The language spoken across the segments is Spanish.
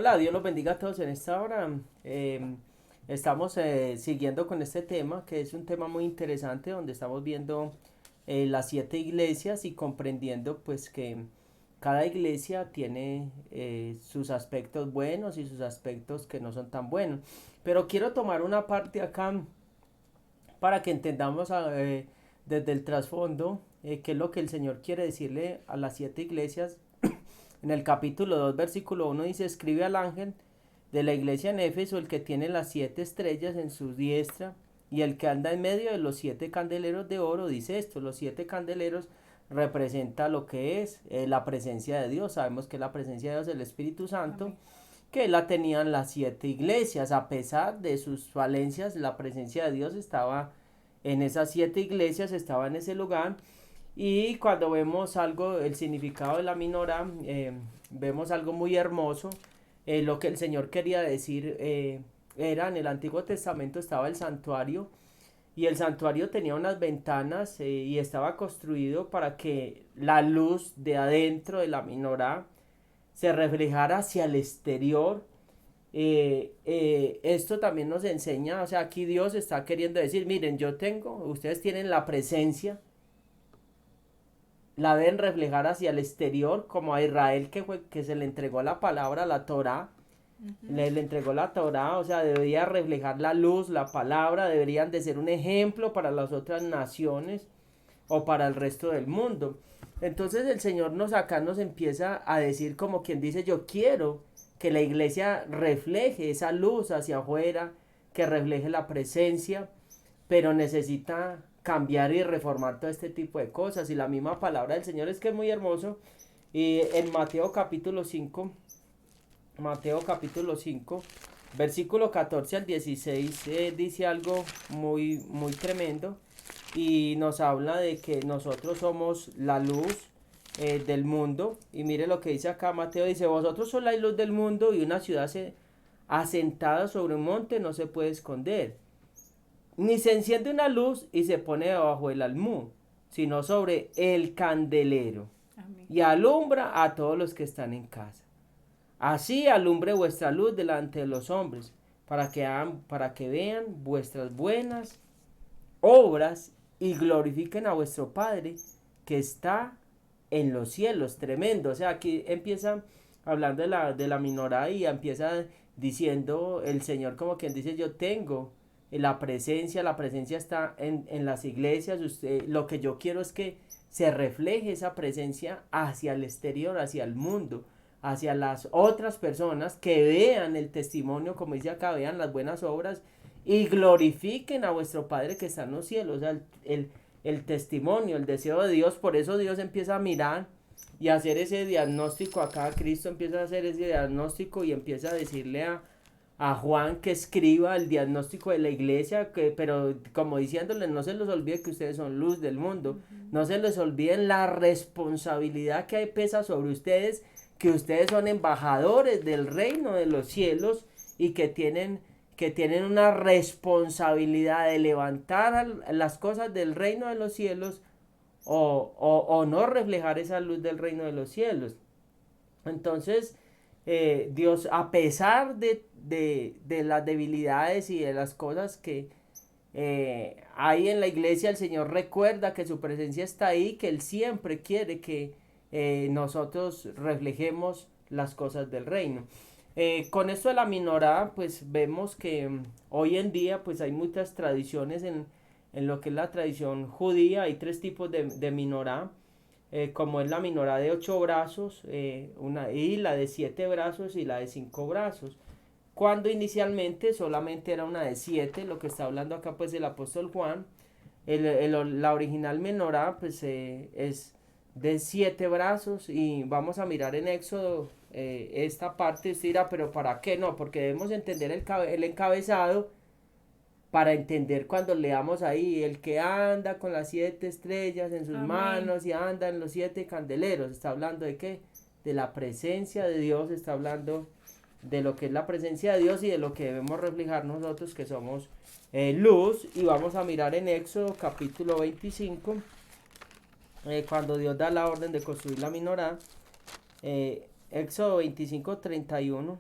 Hola, Dios los bendiga a todos en esta hora. Estamos siguiendo con este tema, que es un tema muy interesante, donde estamos viendo las 7 iglesias y comprendiendo pues que cada iglesia tiene sus aspectos buenos y sus aspectos que no son tan buenos. Pero quiero tomar una parte acá para que entendamos desde el trasfondo qué es lo que el Señor quiere decirle a las 7 iglesias. En el capítulo 2 versículo 1 dice: escribe al ángel de la iglesia en Éfeso, el que tiene las 7 estrellas en su diestra y el que anda en medio de los 7 candeleros de oro, dice esto. Los 7 candeleros representa lo que es la presencia de Dios. Sabemos que la presencia de Dios es el Espíritu Santo, Amén. que la tenían las 7 iglesias. A pesar de sus falencias, la presencia de Dios estaba en esas 7 iglesias, estaba en ese lugar. Y cuando vemos algo, el significado de la menorá, vemos algo muy hermoso. Lo que el Señor quería decir era: en el Antiguo Testamento estaba el santuario, y el santuario tenía unas ventanas y estaba construido para que la luz de adentro de la menorá se reflejara hacia el exterior. Esto también nos enseña, o sea, aquí Dios está queriendo decir: miren, ustedes tienen la presencia, la deben reflejar hacia el exterior, como a Israel, que se le entregó la palabra, la Torá, Ujú. le entregó la Torá. O sea, debería reflejar la luz, la palabra, deberían de ser un ejemplo para las otras naciones o para el resto del mundo. Entonces el Señor nos empieza a decir, como quien dice: yo quiero que la iglesia refleje esa luz hacia afuera, que refleje la presencia, pero necesita cambiar y reformar todo este tipo de cosas. Y la misma palabra del Señor es que es muy hermoso. Y en Mateo capítulo 5, versículo 14 al 16, dice algo muy, muy tremendo. Y nos habla de que nosotros somos la luz del mundo. Y mire lo que dice acá Mateo: dice, vosotros sois la luz del mundo, y una ciudad asentada sobre un monte no se puede esconder. Ni se enciende una luz y se pone debajo del almud, sino sobre el candelero, Amén. y alumbra a todos los que están en casa. Así alumbre vuestra luz delante de los hombres, para que vean vuestras buenas obras y glorifiquen a vuestro Padre que está en los cielos. Tremendo. O sea, aquí empieza hablando de la minorá, y empieza diciendo el Señor, como quien dice: yo tengo la presencia está en las iglesias. Lo que yo quiero es que se refleje esa presencia hacia el exterior, hacia el mundo, hacia las otras personas, que vean el testimonio, como dice acá, vean las buenas obras y glorifiquen a vuestro Padre que está en los cielos. O sea, el testimonio, el deseo de Dios. Por eso Dios empieza a mirar y a hacer ese diagnóstico acá. Cristo empieza a hacer ese diagnóstico y empieza a decirle a Juan que escriba el diagnóstico de la iglesia, pero como diciéndole: no se les olvide que ustedes son luz del mundo, Ujú. no se les olvide la responsabilidad que pesa sobre ustedes, que ustedes son embajadores del reino de los cielos, y que tienen una responsabilidad de levantar las cosas del reino de los cielos, o no reflejar esa luz del reino de los cielos. Entonces, Dios, a pesar de las debilidades y de las cosas que hay en la iglesia, el Señor recuerda que su presencia está ahí, que Él siempre quiere que nosotros reflejemos las cosas del reino. Con esto de la minorá, pues vemos que hoy en día pues hay muchas tradiciones en lo que es la tradición judía. Hay 3 tipos de minorá, como es la menorá de 8 brazos, y la de 7 brazos, y la de 5 brazos. Cuando inicialmente solamente era una de 7, lo que está hablando acá pues el apóstol Juan. La original menorá pues es de 7 brazos, y vamos a mirar en Éxodo esta parte. Usted dirá: pero ¿para qué? No, porque debemos entender el encabezado para entender cuando leamos ahí: el que anda con las 7 estrellas en sus Amén. manos y anda en los 7 candeleros. Está hablando de qué? De la presencia de Dios. Está hablando de lo que es la presencia de Dios y de lo que debemos reflejar nosotros, que somos luz. Y vamos a mirar en Éxodo capítulo 25, cuando Dios da la orden de construir la menorá. Éxodo 25:31.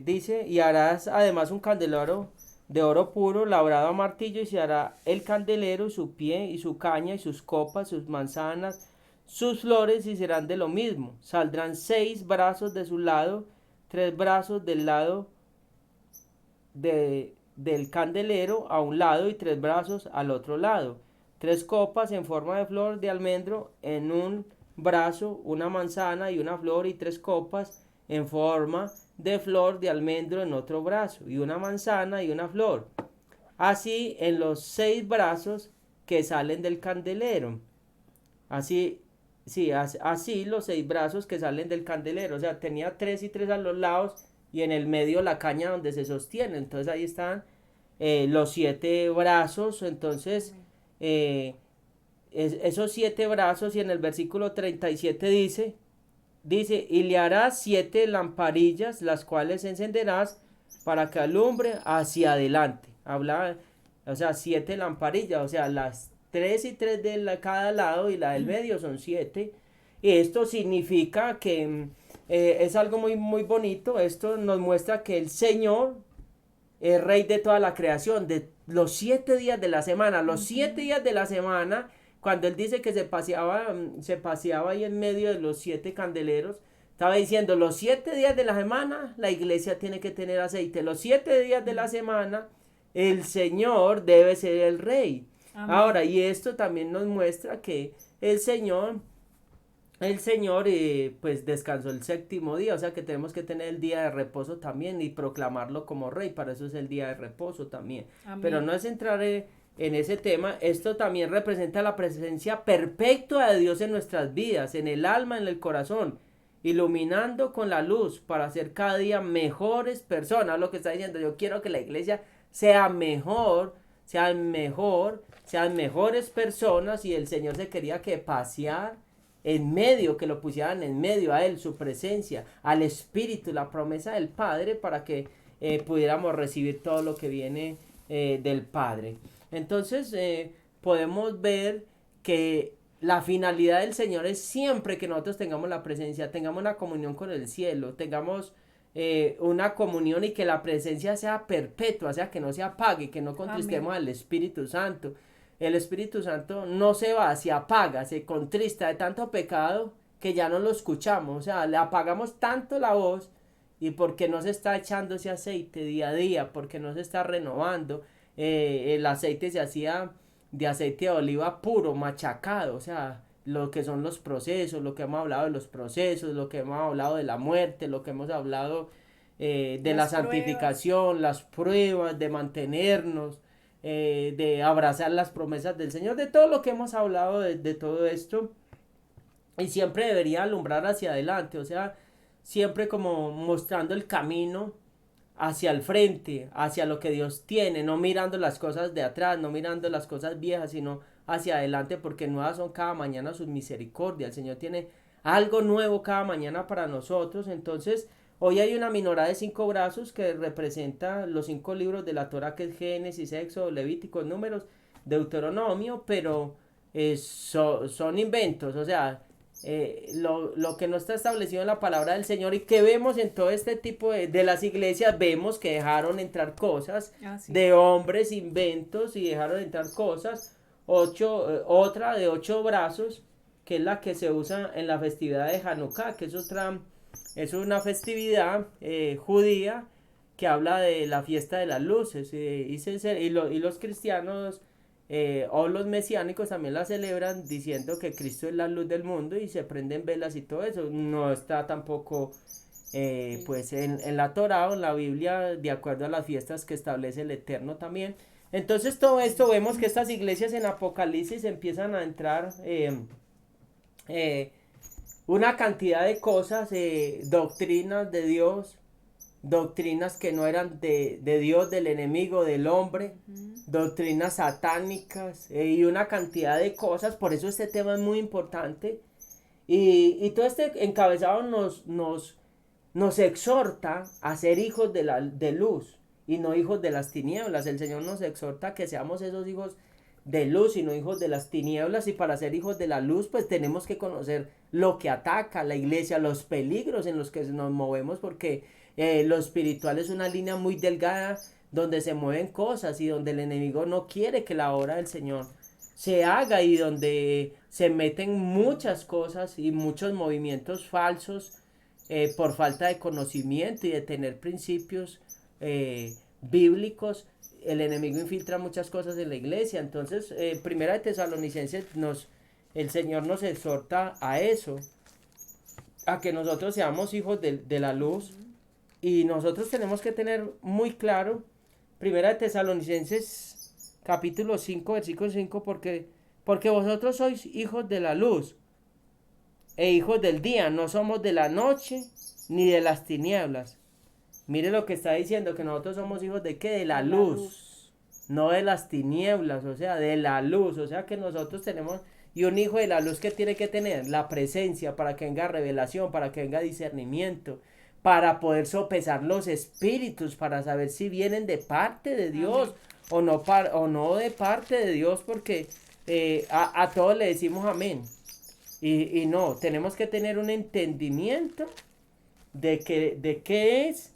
dice, y harás además un candelero de oro puro, labrado a martillo, y se hará el candelero, su pie, y su caña, y sus copas, sus manzanas, sus flores, y serán de lo mismo. Saldrán 6 brazos de su lado, 3 brazos del lado del candelero a un lado, y 3 brazos al otro lado. 3 copas en forma de flor de almendro en un brazo, una manzana y una flor, y 3 copas en forma de flor de almendro en otro brazo, y una manzana y una flor. Así en los 6 brazos que salen del candelero. Así, sí, así los 6 brazos que salen del candelero. O sea, tenía 3 y 3 a los lados, y en el medio la caña donde se sostiene. Entonces ahí están los 7 brazos. Entonces, esos 7 brazos, y en el versículo 37 dice, y le harás 7 lamparillas, las cuales encenderás para que alumbre hacia adelante. Habla, o sea, 7 lamparillas, o sea, las 3 y 3 de cada lado, y la del medio son 7. Y esto significa que es algo muy, muy bonito. Esto nos muestra que el Señor es rey de toda la creación, de los 7 días de la semana. Los 7 días de la semana, cuando él dice que se paseaba ahí en medio de los 7 candeleros, estaba diciendo, los 7 días de la semana la iglesia tiene que tener aceite. Los 7 días de la semana el Señor debe ser el rey. Amén. Ahora, y esto también nos muestra que el Señor pues descansó el 7º día, o sea que tenemos que tener el día de reposo también y proclamarlo como rey. Para eso es el día de reposo también. Amén. Pero no es entrar en ese tema. Esto también representa la presencia perpetua de Dios en nuestras vidas, en el alma, en el corazón, iluminando con la luz para ser cada día mejores personas. Lo que está diciendo, yo quiero que la iglesia sea mejor, sean mejores personas, y el Señor se quería que pasear en medio, que lo pusieran en medio a Él, su presencia, al Espíritu, la promesa del Padre, para que pudiéramos recibir todo lo que viene del Padre. Entonces podemos ver que la finalidad del Señor es siempre que nosotros tengamos la presencia, tengamos una comunión con el cielo, tengamos una comunión, y que la presencia sea perpetua, o sea, que no se apague, que no contristemos al Espíritu Santo. El Espíritu Santo no se va, se apaga, se contrista de tanto pecado que ya no lo escuchamos. O sea, le apagamos tanto la voz, y porque no se está echando ese aceite día a día, porque no se está renovando. El aceite se hacía de aceite de oliva puro, machacado, o sea, lo que son los procesos, lo que hemos hablado de los procesos, lo que hemos hablado de la muerte, lo que hemos hablado de la santificación, las pruebas, de mantenernos, de abrazar las promesas del Señor, de todo lo que hemos hablado de todo esto. Y siempre debería alumbrar hacia adelante, o sea, siempre como mostrando el camino hacia el frente, hacia lo que Dios tiene, no mirando las cosas de atrás, no mirando las cosas viejas, sino hacia adelante, porque nuevas son cada mañana sus misericordias. El Señor tiene algo nuevo cada mañana para nosotros. Entonces, hoy hay una menorá de 5 brazos que representa los 5 libros de la Torá, que es Génesis, Éxodo, Levítico, Números, Deuteronomio, pero son inventos, o sea, lo que no está establecido en la palabra del Señor, y que vemos en todo este tipo de las iglesias, vemos que dejaron entrar cosas de hombres, inventos, y dejaron entrar cosas. Otra de 8 brazos, que es la que se usa en la festividad de Hanukkah, que es una festividad judía, que habla de la fiesta de las luces, y los cristianos o los mesiánicos también la celebran, diciendo que Cristo es la luz del mundo, y se prenden velas y todo eso. No está tampoco pues en la Torá o en la Biblia, de acuerdo a las fiestas que establece el Eterno también. Entonces todo esto, vemos que estas iglesias en Apocalipsis empiezan a entrar una cantidad de cosas, doctrinas de Dios, doctrinas que no eran de Dios, del enemigo, del hombre, doctrinas satánicas, y una cantidad de cosas. Por eso este tema es muy importante, y todo este encabezado nos exhorta a ser hijos de luz, y no hijos de las tinieblas. El Señor nos exhorta a que seamos esos hijos de luz, sino hijos de las tinieblas, y para ser hijos de la luz, pues tenemos que conocer lo que ataca a la iglesia, los peligros en los que nos movemos, porque lo espiritual es una línea muy delgada donde se mueven cosas y donde el enemigo no quiere que la obra del Señor se haga, y donde se meten muchas cosas y muchos movimientos falsos por falta de conocimiento y de tener principios bíblicos. El enemigo infiltra muchas cosas en la iglesia. Entonces, Primera de Tesalonicenses el Señor nos exhorta a eso, a que nosotros seamos hijos de la luz, y nosotros tenemos que tener muy claro Primera de Tesalonicenses capítulo 5 versículo 5, porque vosotros sois hijos de la luz e hijos del día, no somos de la noche ni de las tinieblas. Mire lo que está diciendo, que nosotros somos hijos de qué, de la luz, no de las tinieblas, o sea, de la luz. O sea que nosotros tenemos, y un hijo de la luz, que tiene que tener la presencia para que venga revelación, para que venga discernimiento, para poder sopesar los espíritus, para saber si vienen de parte de Dios o no de parte de Dios, porque a todos le decimos amén. Y no, tenemos que tener un entendimiento de qué es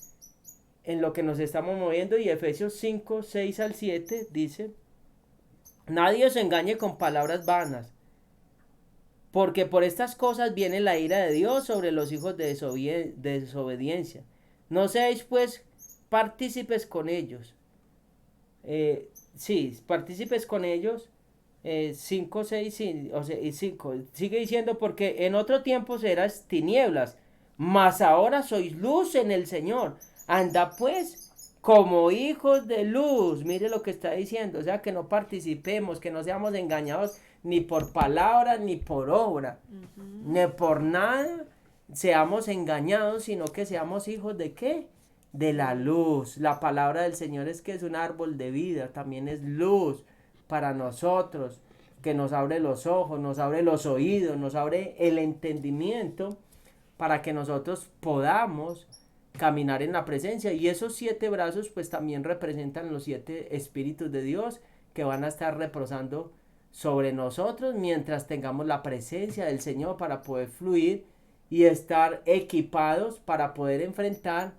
en lo que nos estamos moviendo. Y Efesios 5, 6 al 7 dice: nadie os engañe con palabras vanas, porque por estas cosas viene la ira de Dios sobre los hijos de desobediencia. No seáis pues partícipes con ellos. Partícipes con ellos. 5, 6 y 5. Sigue diciendo: porque en otro tiempo eras tinieblas, mas ahora sois luz en el Señor. Anda pues como hijos de luz. Mire lo que está diciendo. O sea, que no participemos, que no seamos engañados ni por palabra, ni por obra, ni por nada seamos engañados, sino que seamos hijos de ¿qué? De la luz. La palabra del Señor es que es un árbol de vida, también es luz para nosotros, que nos abre los ojos, nos abre los oídos, nos abre el entendimiento, para que nosotros podamos caminar en la presencia. Y esos 7 brazos pues también representan los 7 espíritus de Dios, que van a estar reposando sobre nosotros mientras tengamos la presencia del Señor, para poder fluir y estar equipados para poder enfrentar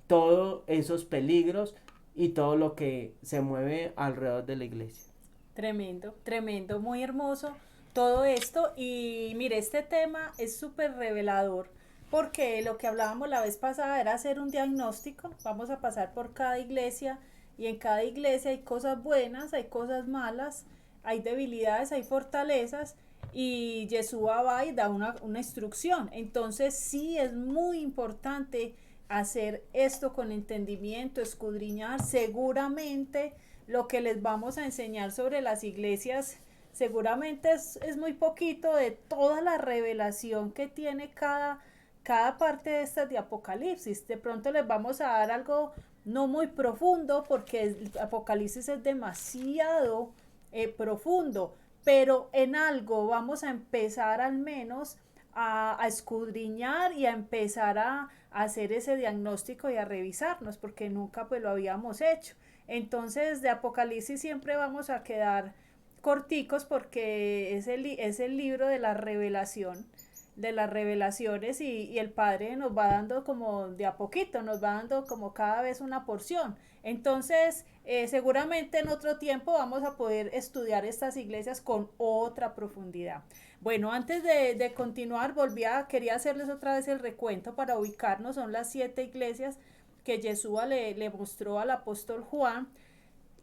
todos esos peligros y todo lo que se mueve alrededor de la iglesia. Tremendo, tremendo, muy hermoso todo esto. Y mire, este tema es súper revelador, porque lo que hablábamos la vez pasada era hacer un diagnóstico. Vamos a pasar por cada iglesia, y en cada iglesia hay cosas buenas, hay cosas malas, hay debilidades, hay fortalezas, y Yeshua va y da una instrucción. Entonces sí es muy importante hacer esto con entendimiento, escudriñar. Seguramente lo que les vamos a enseñar sobre las iglesias seguramente es muy poquito de toda la revelación que tiene cada parte de estas de Apocalipsis. De pronto les vamos a dar algo no muy profundo, porque el Apocalipsis es demasiado profundo, pero en algo vamos a empezar al menos a escudriñar y a empezar a hacer ese diagnóstico y a revisarnos, porque nunca pues lo habíamos hecho. Entonces de Apocalipsis siempre vamos a quedar corticos, porque es el libro de la revelación, de las revelaciones, y el Padre nos va dando como de a poquito, nos va dando como cada vez una porción. Entonces seguramente en otro tiempo vamos a poder estudiar estas iglesias con otra profundidad. Bueno, antes de continuar, quería hacerles otra vez el recuento para ubicarnos. Son las 7 iglesias que Yeshua le mostró al apóstol Juan,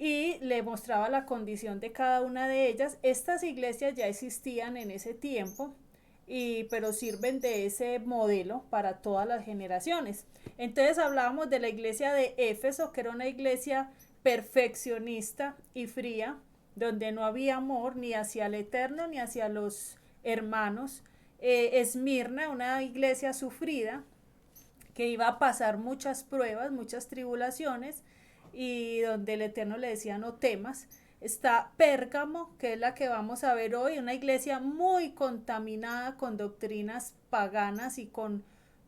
y le mostraba la condición de cada una de ellas. Estas iglesias ya existían en ese tiempo, pero sirven de ese modelo para todas las generaciones. Entonces hablábamos de la iglesia de Éfeso, que era una iglesia perfeccionista y fría, donde no había amor ni hacia el eterno ni hacia los hermanos. Esmirna, una iglesia sufrida, que iba a pasar muchas pruebas, muchas tribulaciones, y donde el Eterno le decía: no temas. Está Pérgamo, que es la que vamos a ver hoy, una iglesia muy contaminada con doctrinas paganas y con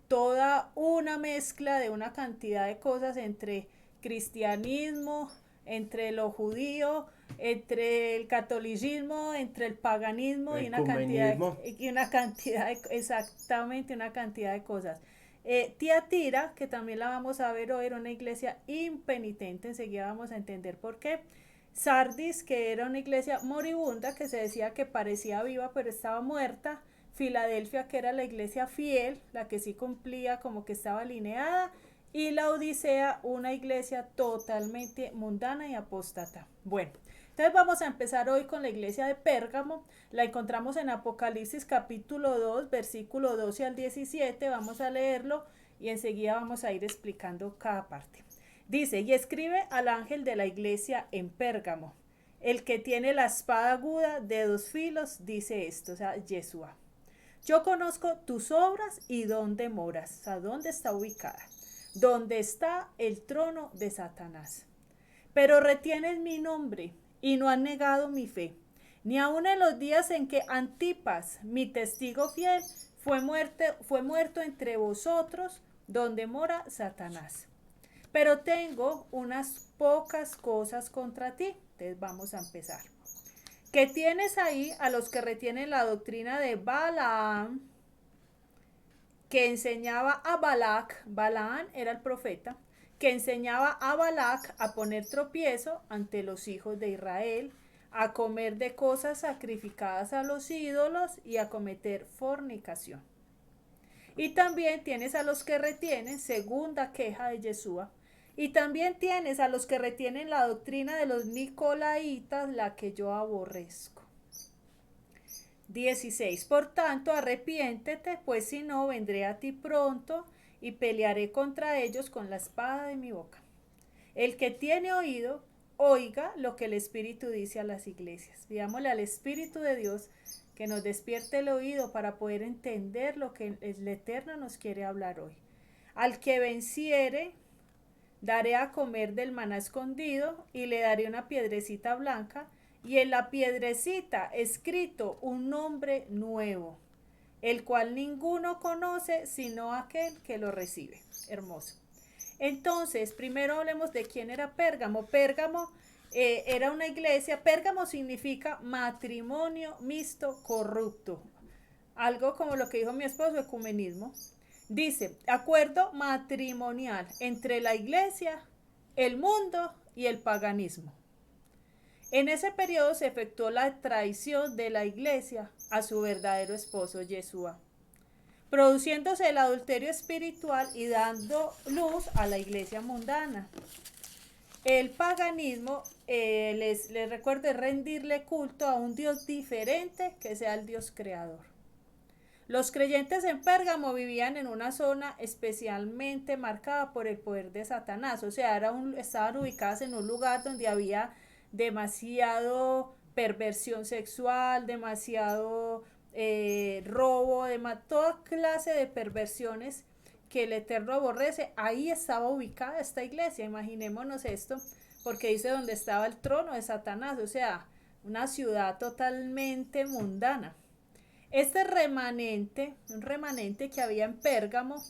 toda una mezcla de una cantidad de cosas entre cristianismo, entre lo judío, entre el catolicismo, entre el paganismo Ecumenismo. exactamente una cantidad de cosas. Tiatira, que también la vamos a ver hoy, era una iglesia impenitente, enseguida vamos a entender por qué. Sardis, que era una iglesia moribunda, que se decía que parecía viva, pero estaba muerta. Filadelfia, que era la iglesia fiel, la que sí cumplía, como que estaba alineada. Y la Odisea, una iglesia totalmente mundana y apóstata. Bueno, entonces vamos a empezar hoy con la iglesia de Pérgamo. La encontramos en Apocalipsis capítulo 2, versículo 12 al 17. Vamos a leerlo y enseguida vamos a ir explicando cada parte. Dice, y escribe al ángel de la iglesia en Pérgamo, el que tiene la espada aguda de 2 filos, dice esto, o sea, Yeshua. Yo conozco tus obras y dónde moras, o sea, dónde está ubicada, dónde está el trono de Satanás. Pero retienes mi nombre y no han negado mi fe, ni aun en los días en que Antipas, mi testigo fiel, fue muerto entre vosotros, donde mora Satanás. Pero tengo unas pocas cosas contra ti. Entonces vamos a empezar. Que tienes ahí a los que retienen la doctrina de Balaam, que enseñaba a Balac, Balaam era el profeta, que enseñaba a Balac a poner tropiezo ante los hijos de Israel, a comer de cosas sacrificadas a los ídolos y a cometer fornicación. Y también tienes a los que retienen, segunda queja de Yeshua, y también tienes a los que retienen la doctrina de los nicolaitas, la que yo aborrezco. 16. Por tanto, arrepiéntete, pues si no, vendré a ti pronto y pelearé contra ellos con la espada de mi boca. El que tiene oído, oiga lo que el Espíritu dice a las iglesias. Pidámosle al Espíritu de Dios que nos despierte el oído para poder entender lo que el Eterno nos quiere hablar hoy. Al que venciere, daré a comer del maná escondido y le daré una piedrecita blanca y en la piedrecita escrito un nombre nuevo, el cual ninguno conoce sino aquel que lo recibe. Hermoso. Entonces, primero hablemos de quién era Pérgamo. Pérgamo era una iglesia. Pérgamo significa matrimonio mixto corrupto. Algo como lo que dijo mi esposo, ecumenismo. Dice, acuerdo matrimonial entre la iglesia, el mundo y el paganismo. En ese periodo se efectuó la traición de la iglesia a su verdadero esposo Yeshua, produciéndose el adulterio espiritual y dando luz a la iglesia mundana. El paganismo, les recuerdo, es rendirle culto a un Dios diferente que sea el Dios creador. Los creyentes en Pérgamo vivían en una zona especialmente marcada por el poder de Satanás, o sea, estaban ubicadas en un lugar donde había demasiado perversión sexual, demasiado robo, toda clase de perversiones que el Eterno aborrece. Ahí estaba ubicada esta iglesia, imaginémonos esto, porque dice donde estaba el trono de Satanás, o sea, una ciudad totalmente mundana. Este remanente, un remanente que había en Pérgamo,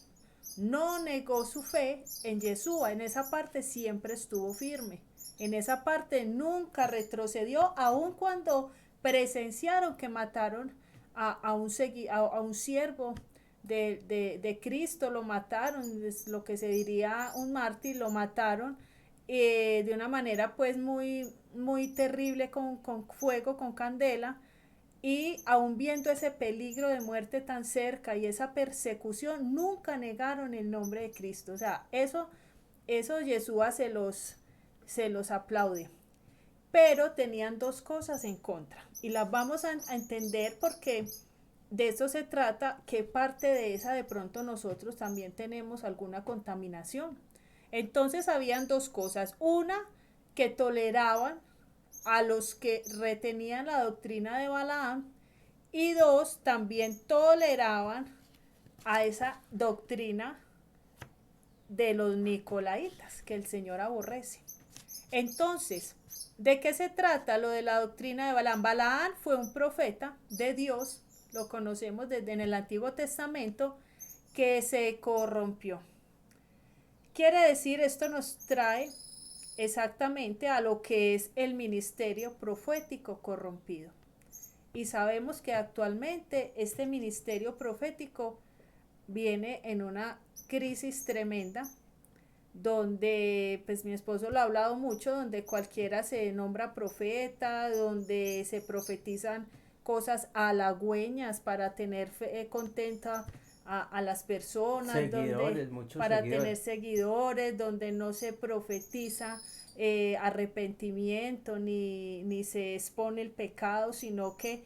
no negó su fe en Yeshua. En esa parte siempre estuvo firme. En esa parte nunca retrocedió, aun cuando presenciaron que mataron a un siervo de Cristo, lo mataron, es lo que se diría un mártir, lo mataron de una manera pues muy, muy terrible, con fuego, con candela. Y aún viendo ese peligro de muerte tan cerca y esa persecución, nunca negaron el nombre de Cristo. O sea, eso Yeshua se los aplaude. Pero tenían dos cosas en contra. Y las vamos a entender porque de eso se trata, que parte de esa de pronto nosotros también tenemos alguna contaminación. Entonces habían dos cosas. Una, que toleraban a los que retenían la doctrina de Balaam, y dos, también toleraban a esa doctrina de los nicolaitas que el Señor aborrece. Entonces, ¿de qué se trata lo de la doctrina de Balaam? Balaam fue un profeta de Dios, lo conocemos desde en el Antiguo Testamento, que se corrompió. Quiere decir, esto nos trae exactamente a lo que es el ministerio profético corrompido. Y sabemos que actualmente este ministerio profético viene en una crisis tremenda, donde pues mi esposo lo ha hablado mucho, donde cualquiera se nombra profeta, donde se profetizan cosas halagüeñas para tener contenta a las personas, Seguidores, donde muchos para tener seguidores. seguidores, donde no se profetiza arrepentimiento ni se expone el pecado, sino que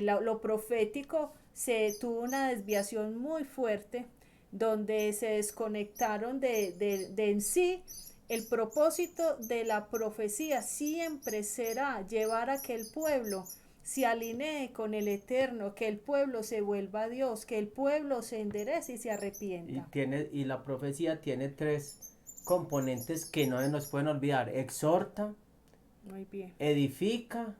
lo profético se tuvo una desviación muy fuerte, donde se desconectaron de en sí. El propósito de la profecía siempre será llevar a que el pueblo se alinee con el Eterno, que el pueblo se vuelva a Dios, que el pueblo se enderece y se arrepienta. Y la profecía tiene tres componentes que no nos pueden olvidar: exhorta, Muy bien. edifica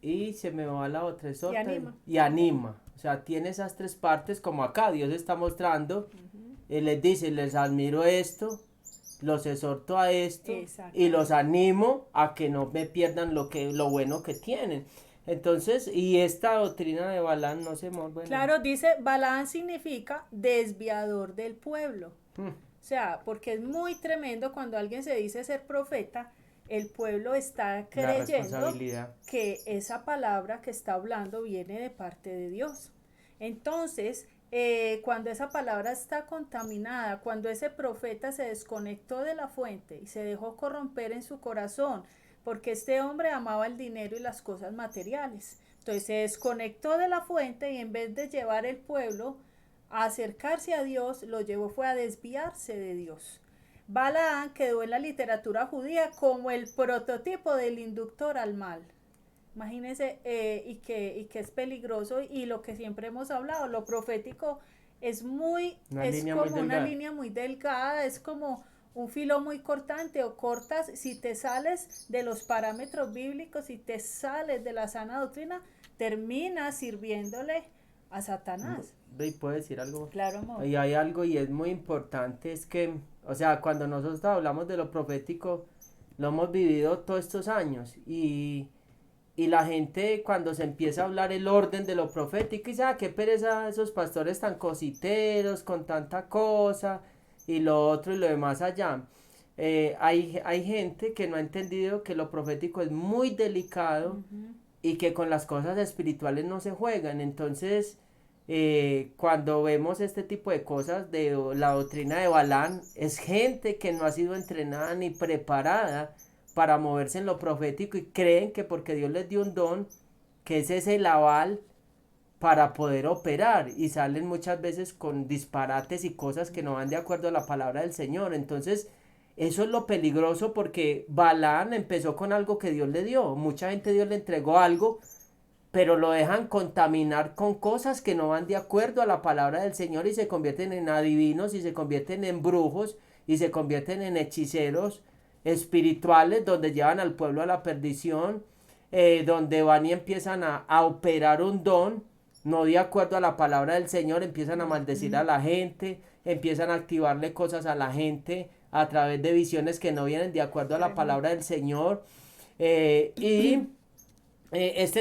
y se me va la otra, exhorta anima. y anima. O sea, tiene esas tres partes, como acá Dios está mostrando. Él les dice: les admiro esto, los exhorto a esto y los animo a que no me pierdan lo bueno que tienen. Entonces, y esta doctrina de Balaam no se mueve. Claro, dice, Balaam significa desviador del pueblo. O sea, porque es muy tremendo cuando alguien se dice ser profeta, el pueblo está creyendo que esa palabra que está hablando viene de parte de Dios. Entonces, cuando esa palabra está contaminada, cuando ese profeta se desconectó de la fuente y se dejó corromper en su corazón, porque este hombre amaba el dinero y las cosas materiales, entonces se desconectó de la fuente y en vez de llevar el pueblo a acercarse a Dios, lo llevó fue a desviarse de Dios. Balaam quedó en la literatura judía como el prototipo del inductor al mal. Imagínense, y que es peligroso, y lo que siempre hemos hablado, lo profético es como una línea muy delgada, es como un filo muy cortante, o cortas, si te sales de los parámetros bíblicos, si te sales de la sana doctrina, terminas sirviéndole a Satanás. ¿Y puedo decir algo? Claro, amor. Y hay algo y es muy importante, es que, o sea, cuando nosotros hablamos de lo profético, lo hemos vivido todos estos años, y la gente cuando se empieza a hablar el orden de lo profético, y dice: qué pereza esos pastores tan cositeros, con tanta cosa, y lo otro y lo demás allá. Hay gente que no ha entendido que lo profético es muy delicado, y que con las cosas espirituales no se juegan. Entonces, cuando vemos este tipo de cosas de la doctrina de Balaam, es gente que no ha sido entrenada ni preparada para moverse en lo profético, y creen que porque Dios les dio un don, que ese es el aval para poder operar, y salen muchas veces con disparates y cosas que no van de acuerdo a la palabra del Señor. Entonces, eso es lo peligroso, porque Balaam empezó con algo que Dios le dio. Mucha gente Dios le entregó algo, pero lo dejan contaminar con cosas que no van de acuerdo a la palabra del Señor, y se convierten en adivinos, y se convierten en brujos, y se convierten en hechiceros espirituales, donde llevan al pueblo a la perdición, donde van y empiezan a operar un don no de acuerdo a la palabra del Señor, empiezan a maldecir a la gente, empiezan a activarle cosas a la gente a través de visiones que no vienen de acuerdo a la palabra del Señor. Este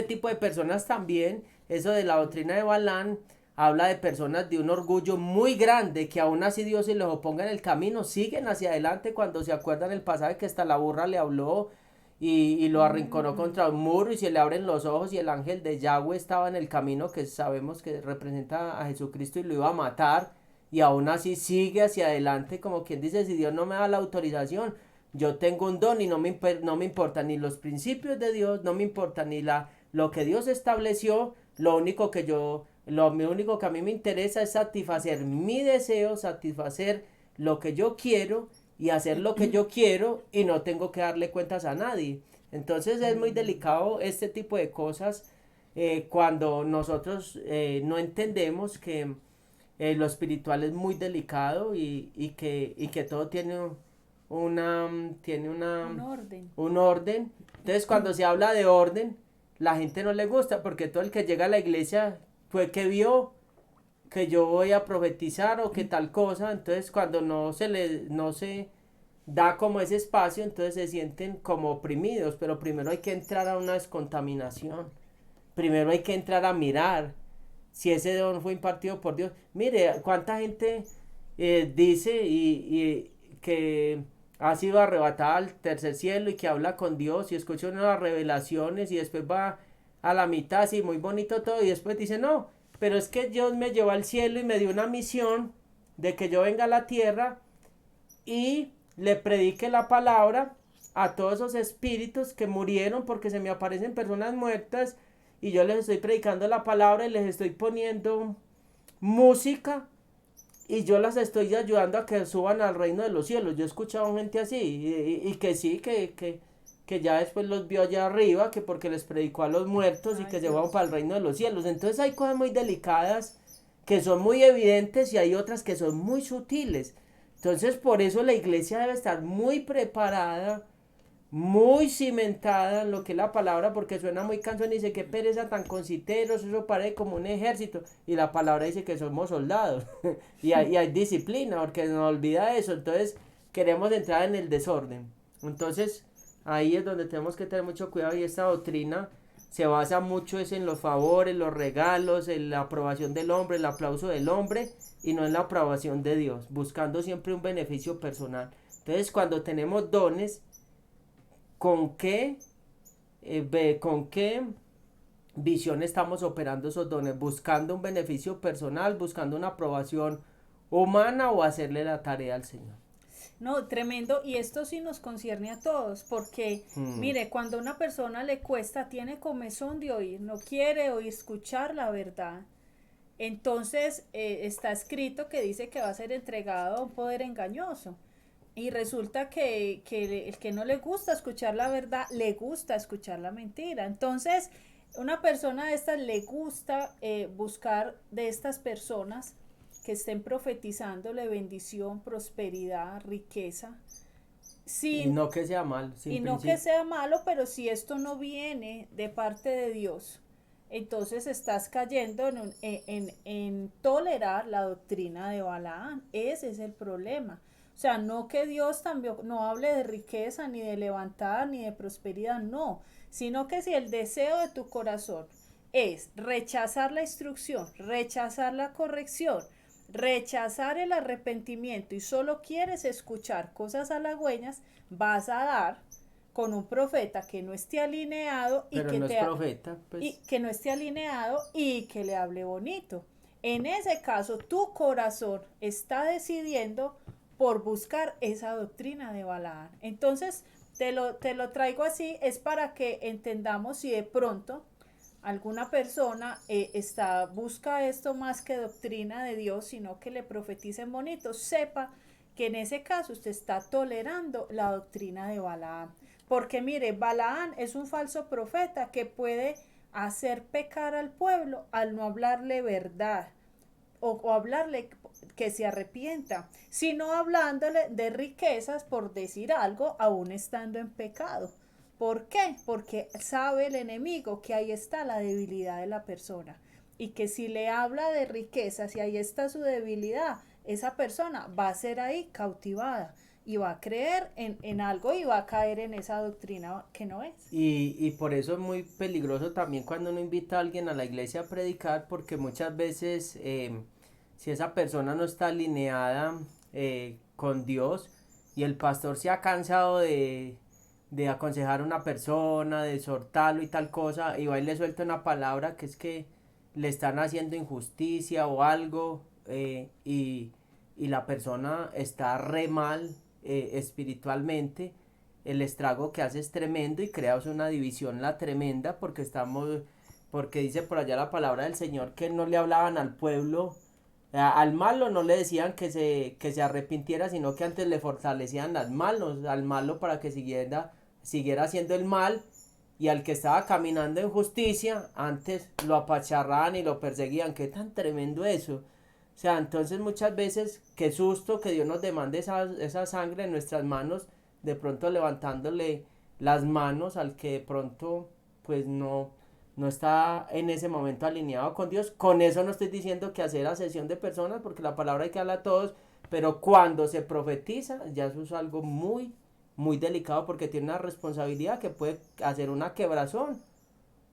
tipo de personas también, eso de la doctrina de Balaam, habla de personas de un orgullo muy grande, que aún así Dios se les oponga en el camino, siguen hacia adelante. Cuando se acuerdan el pasaje que hasta la burra le habló y lo arrinconó contra un muro, y se le abren los ojos, y el ángel de Yahweh estaba en el camino, que sabemos que representa a Jesucristo, y lo iba a matar, y aún así sigue hacia adelante, como quien dice: si Dios no me da la autorización, yo tengo un don, y no me importa ni los principios de Dios, no me importa ni lo que Dios estableció. Lo único que a mí me interesa es satisfacer mi deseo, satisfacer lo que yo quiero, y hacer lo que yo quiero, y no tengo que darle cuentas a nadie. Entonces es muy delicado este tipo de cosas, cuando nosotros no entendemos que lo espiritual es muy delicado, y que todo tiene un orden. Un orden. Entonces, cuando se habla de orden, la gente no le gusta, porque todo el que llega a la iglesia fue que vio que yo voy a profetizar o que tal cosa. Entonces, cuando no se da como ese espacio, entonces se sienten como oprimidos, pero primero hay que entrar a una descontaminación, primero hay que entrar a mirar si ese don fue impartido por Dios. Mire, cuánta gente dice y que ha sido arrebatada al tercer cielo y que habla con Dios y escucha unas revelaciones y después va a la mitad, así muy bonito todo, y después dice, no, pero es que Dios me llevó al cielo y me dio una misión de que yo venga a la tierra y le predique la palabra a todos esos espíritus que murieron porque se me aparecen personas muertas y yo les estoy predicando la palabra y les estoy poniendo música y yo las estoy ayudando a que suban al reino de los cielos. Yo he escuchado gente así y que sí, que ya después los vio allá arriba, que porque les predicó a los muertos y Ay, que se van Dios. para el reino de los cielos. Entonces hay cosas muy delicadas que son muy evidentes y hay otras que son muy sutiles. Entonces por eso la iglesia debe estar muy preparada, muy cimentada en lo que es la palabra, porque suena muy cansón y dice que pereza tan conciteros, eso parece como un ejército, y la palabra dice que somos soldados, y hay disciplina, porque nos olvida eso, entonces queremos entrar en el desorden. Entonces ahí es donde tenemos que tener mucho cuidado, y esta doctrina se basa mucho es en los favores, los regalos, en la aprobación del hombre, el aplauso del hombre, y no en la aprobación de Dios, buscando siempre un beneficio personal. Entonces cuando tenemos dones, con qué, con qué visión estamos operando esos dones, buscando un beneficio personal, buscando una aprobación humana o hacerle la tarea al Señor. No, tremendo. Y esto sí nos concierne a todos, porque Mm. mire, cuando a una persona le cuesta, tiene comezón de oír, no quiere oír, escuchar la verdad, entonces está escrito que dice que va a ser entregado a un poder engañoso. Y resulta que el que no le gusta escuchar la verdad, le gusta escuchar la mentira. Entonces, una persona de estas le gusta buscar de estas personas que estén profetizándole bendición, prosperidad, riqueza, Y sin, no que sea mal, y sin no que principio. sea malo, pero si esto no viene de parte de Dios, entonces estás cayendo en tolerar la doctrina de Balaán. Ese es el problema. O sea, no que Dios también no hable de riqueza, ni de levantada, ni de prosperidad, no, sino que si el deseo de tu corazón es rechazar la instrucción, rechazar la corrección, rechazar el arrepentimiento y solo quieres escuchar cosas halagüeñas, vas a dar con un profeta que no esté alineado Pero no es profeta, y pues. que no esté alineado y que le hable bonito. En ese caso, tu corazón está decidiendo por buscar esa doctrina de Balaán. Entonces, te lo traigo así, es para que entendamos si de pronto alguna persona busca esto más que doctrina de Dios, sino que le profeticen bonito, sepa que en ese caso usted está tolerando la doctrina de Balaam. Porque mire, Balaam es un falso profeta que puede hacer pecar al pueblo al no hablarle verdad o hablarle que se arrepienta, sino hablándole de riquezas por decir algo aún estando en pecado. ¿Por qué? Porque sabe el enemigo que ahí está la debilidad de la persona y que si le habla de riquezas y ahí está su debilidad, esa persona va a ser ahí cautivada y va a creer en algo y va a caer en esa doctrina que no es. Y por eso es muy peligroso también cuando uno invita a alguien a la iglesia a predicar, porque muchas veces si esa persona no está alineada con Dios y el pastor se ha cansado de aconsejar a una persona, de exhortarlo y tal cosa, y va y le suelta una palabra que es que le están haciendo injusticia o algo, y la persona está re mal espiritualmente, el estrago que hace es tremendo y creamos una división la tremenda porque dice por allá la palabra del Señor que no le hablaban al pueblo, al malo no le decían que se arrepintiera, sino que antes le fortalecían las manos al malo para que siguiera haciendo el mal, y al que estaba caminando en justicia, antes lo apacharraban y lo perseguían. Qué tan tremendo eso. O sea, entonces muchas veces, qué susto que Dios nos demande esa sangre en nuestras manos, de pronto levantándole las manos al que de pronto pues no está en ese momento alineado con Dios. Con eso no estoy diciendo que hacer asesión de personas, porque la palabra hay que hablar a todos, pero cuando se profetiza, ya eso es algo muy, muy delicado porque tiene una responsabilidad que puede hacer una quebrazón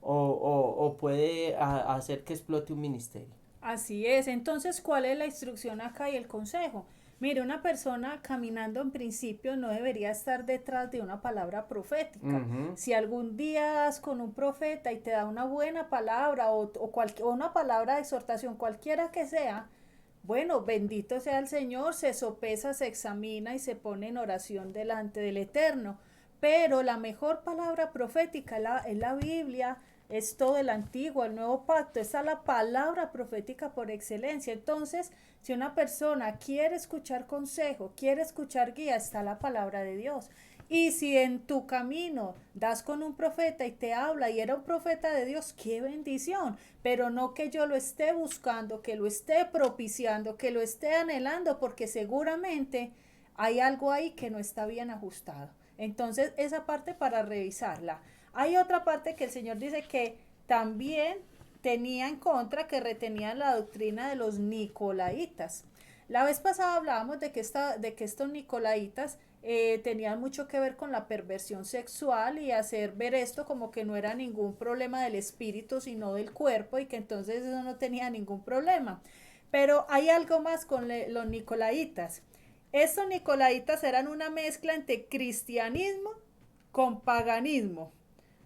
o puede hacer que explote un ministerio. Así es. Entonces, ¿cuál es la instrucción acá y el consejo? Mire, una persona caminando en principio no debería estar detrás de una palabra profética. Ujú. Si algún día das con un profeta y te da una buena palabra o una palabra de exhortación, cualquiera que sea, bueno, bendito sea el Señor, se sopesa, se examina y se pone en oración delante del Eterno. Pero la mejor palabra profética es la Biblia, es todo el antiguo, el nuevo pacto, esa es la palabra profética por excelencia. Entonces, si una persona quiere escuchar consejo, quiere escuchar guía, está la palabra de Dios. Y si en tu camino das con un profeta y te habla y era un profeta de Dios, qué bendición, pero no que yo lo esté buscando, que lo esté propiciando, que lo esté anhelando, porque seguramente hay algo ahí que no está bien ajustado. Entonces, esa parte para revisarla. Hay otra parte que el Señor dice que también tenía en contra, que retenían la doctrina de los nicolaitas. La vez pasada hablábamos de que estos nicolaitas tenían mucho que ver con la perversión sexual y hacer ver esto como que no era ningún problema del espíritu, sino del cuerpo, y que entonces eso no tenía ningún problema. Pero hay algo más con los nicolaitas. Estos nicolaitas eran una mezcla entre cristianismo con paganismo,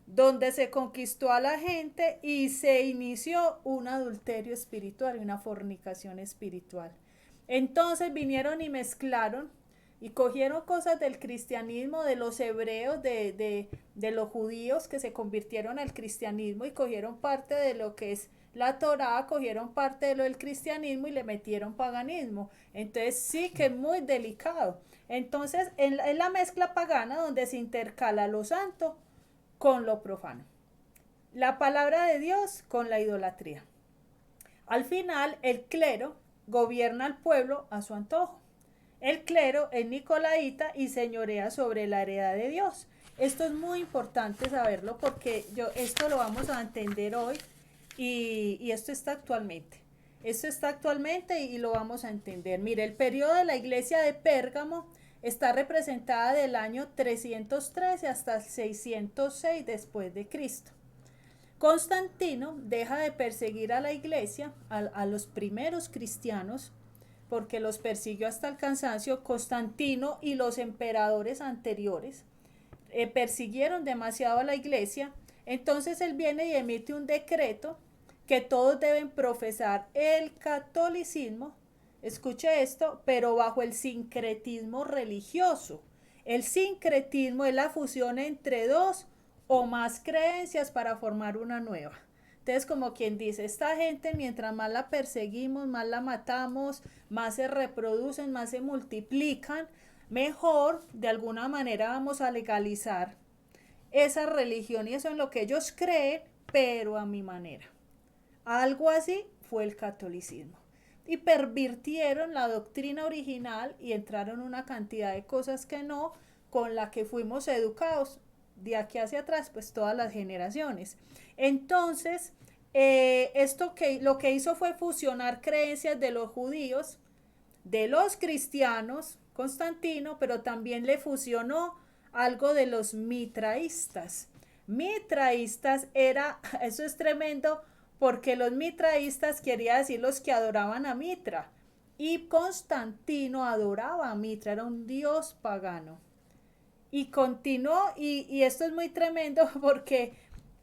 donde se conquistó a la gente y se inició un adulterio espiritual y una fornicación espiritual. Entonces vinieron y mezclaron y cogieron cosas del cristianismo, de los hebreos, de los judíos que se convirtieron al cristianismo, y cogieron parte de lo que es la Torá, cogieron parte de lo del cristianismo y le metieron paganismo. Entonces sí que es muy delicado. Entonces en la mezcla pagana donde se intercala lo santo con lo profano, la palabra de Dios con la idolatría. Al final, el clero gobierna al pueblo a su antojo. El clero es nicolaíta y señorea sobre la heredad de Dios. Esto es muy importante saberlo porque esto lo vamos a entender hoy y esto está actualmente. Esto está actualmente y lo vamos a entender. Mire, el periodo de la iglesia de Pérgamo está representada del año 313 hasta el 606 después de Cristo. Constantino deja de perseguir a la iglesia, a los primeros cristianos, porque los persiguió hasta el cansancio. Constantino y los emperadores anteriores persiguieron demasiado a la iglesia. Entonces él viene y emite un decreto que todos deben profesar el catolicismo, escuche esto, pero bajo el sincretismo religioso. El sincretismo es la fusión entre dos o más creencias para formar una nueva. Entonces, como quien dice, esta gente mientras más la perseguimos, más la matamos, más se reproducen, más se multiplican, mejor de alguna manera vamos a legalizar esa religión y eso en lo que ellos creen, pero a mi manera. Algo así fue el catolicismo. Y pervirtieron la doctrina original y entraron una cantidad de cosas que no, con la que fuimos educados de aquí hacia atrás, pues todas las generaciones. Entonces, lo que hizo fue fusionar creencias de los judíos, de los cristianos, Constantino, pero también le fusionó algo de los mitraístas. Mitraístas eso es tremendo, porque los mitraístas quería decir los que adoraban a Mitra, y Constantino adoraba a Mitra, era un dios pagano. Y continuó, y esto es muy tremendo porque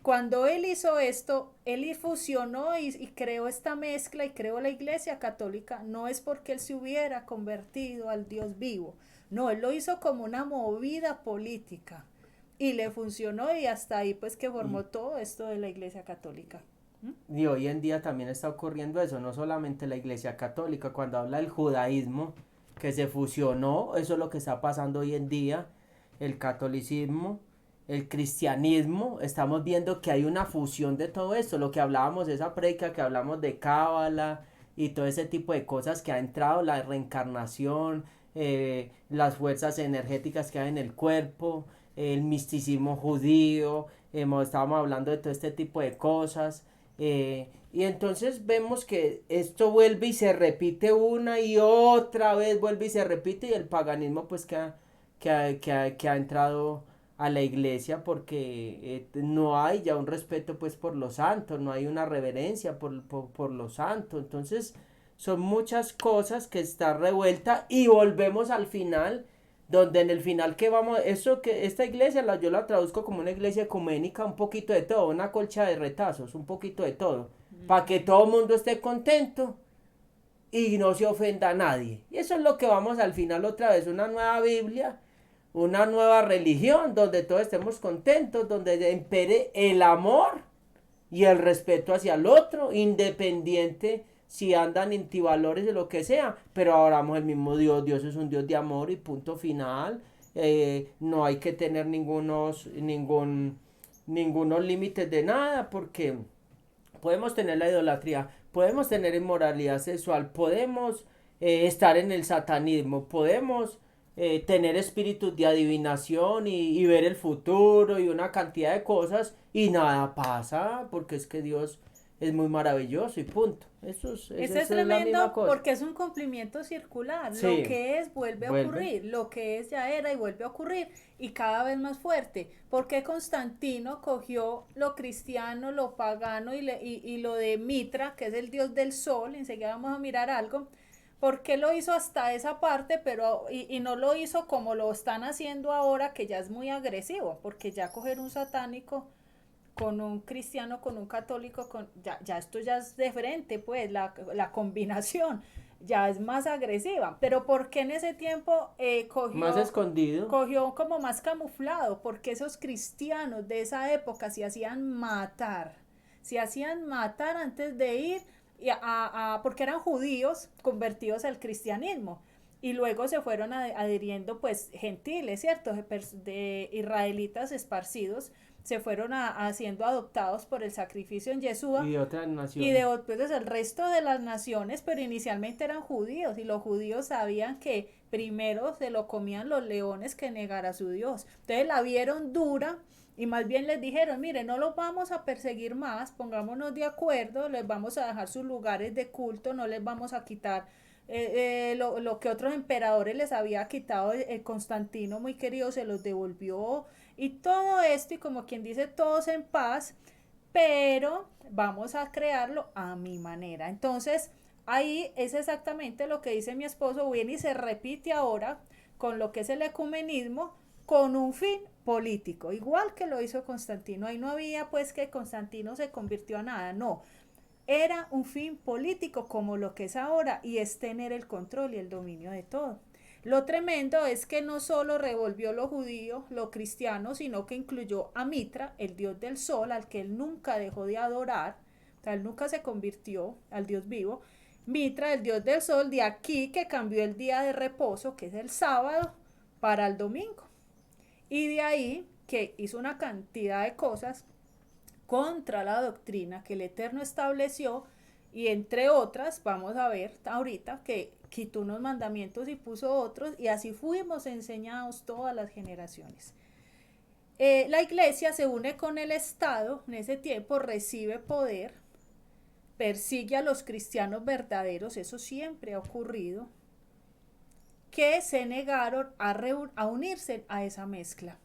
cuando él hizo esto, él fusionó y creó esta mezcla y creó la iglesia católica. No es porque él se hubiera convertido al Dios vivo, no, él lo hizo como una movida política y le funcionó, y hasta ahí pues que formó todo esto de la iglesia católica. Y hoy en día también está ocurriendo eso, no solamente la iglesia católica, cuando habla del judaísmo que se fusionó, eso es lo que está pasando hoy en día, el catolicismo, el cristianismo, estamos viendo que hay una fusión de todo esto, lo que hablábamos, esa prédica que hablamos de cábala y todo ese tipo de cosas que ha entrado, la reencarnación, las fuerzas energéticas que hay en el cuerpo, el misticismo judío, estábamos hablando de todo este tipo de cosas. Y entonces vemos que esto vuelve y se repite una y otra vez, vuelve y se repite, y el paganismo pues que ha entrado a la iglesia, porque no hay ya un respeto pues por los santos, no hay una reverencia por los santos. Entonces son muchas cosas que están revueltas, y volvemos al final, donde en el final que vamos, eso que esta iglesia yo la traduzco como una iglesia ecuménica, un poquito de todo, una colcha de retazos, un poquito de todo, para que todo el mundo esté contento y no se ofenda a nadie. Y eso es lo que vamos al final otra vez, una nueva Biblia, una nueva religión, donde todos estemos contentos, donde impere el amor y el respeto hacia el otro, independiente si andan antivalores de lo que sea, pero adoramos el mismo Dios. Dios es un Dios de amor y punto final. No hay que tener ningunos límites de nada, porque podemos tener la idolatría, podemos tener inmoralidad sexual, podemos estar en el satanismo, podemos tener espíritus de adivinación y ver el futuro y una cantidad de cosas, y nada pasa, porque es que Dios es muy maravilloso y punto. Eso es Eso es la misma tremendo cosa. porque es un cumplimiento circular. Lo Sí, que es vuelve a vuelve. ocurrir, lo que es ya era y vuelve a ocurrir y cada vez más fuerte. Porque Constantino cogió lo cristiano, lo pagano y lo de Mitra, que es el dios del sol, enseguida vamos a mirar algo. ¿Por qué lo hizo hasta esa parte, pero y no lo hizo como lo están haciendo ahora, que ya es muy agresivo? Porque ya coger un satánico con un cristiano, con un católico, ya esto ya es diferente, pues la combinación ya es más agresiva. Pero ¿por qué en ese tiempo Más escondido. cogió como más camuflado? Porque esos cristianos de esa época se hacían matar antes de ir, porque eran judíos convertidos al cristianismo. Y luego se fueron adhiriendo pues gentiles, ¿cierto? De israelitas esparcidos se fueron siendo adoptados por el sacrificio en Yeshua Y de otras y naciones. pues el resto de las naciones, pero inicialmente eran judíos y los judíos sabían que primero se lo comían los leones que negar a su Dios. Entonces la vieron dura y más bien les dijeron, mire, no los vamos a perseguir más, pongámonos de acuerdo, les vamos a dejar sus lugares de culto, no les vamos a quitar lo que otros emperadores les había quitado. Constantino, muy querido, se los devolvió y todo esto, y como quien dice, todos en paz, pero vamos a crearlo a mi manera. Entonces, ahí es exactamente lo que dice mi esposo, viene y se repite ahora con lo que es el ecumenismo, con un fin político, igual que lo hizo Constantino. Ahí no había pues que Constantino se convirtió a nada, no. Era un fin político como lo que es ahora, y es tener el control y el dominio de todo. Lo tremendo es que no solo revolvió lo judío, lo cristiano, sino que incluyó a Mitra, el dios del sol, al que él nunca dejó de adorar, o sea, él nunca se convirtió al dios vivo. Mitra, el dios del sol, de aquí que cambió el día de reposo, que es el sábado, para el domingo. Y de ahí que hizo una cantidad de cosas contra la doctrina que el Eterno estableció, y entre otras vamos a ver ahorita que quitó unos mandamientos y puso otros, y así fuimos enseñados todas las generaciones. La iglesia se une con el Estado, en ese tiempo recibe poder, persigue a los cristianos verdaderos, eso siempre ha ocurrido, que se negaron a unirse a esa mezcla.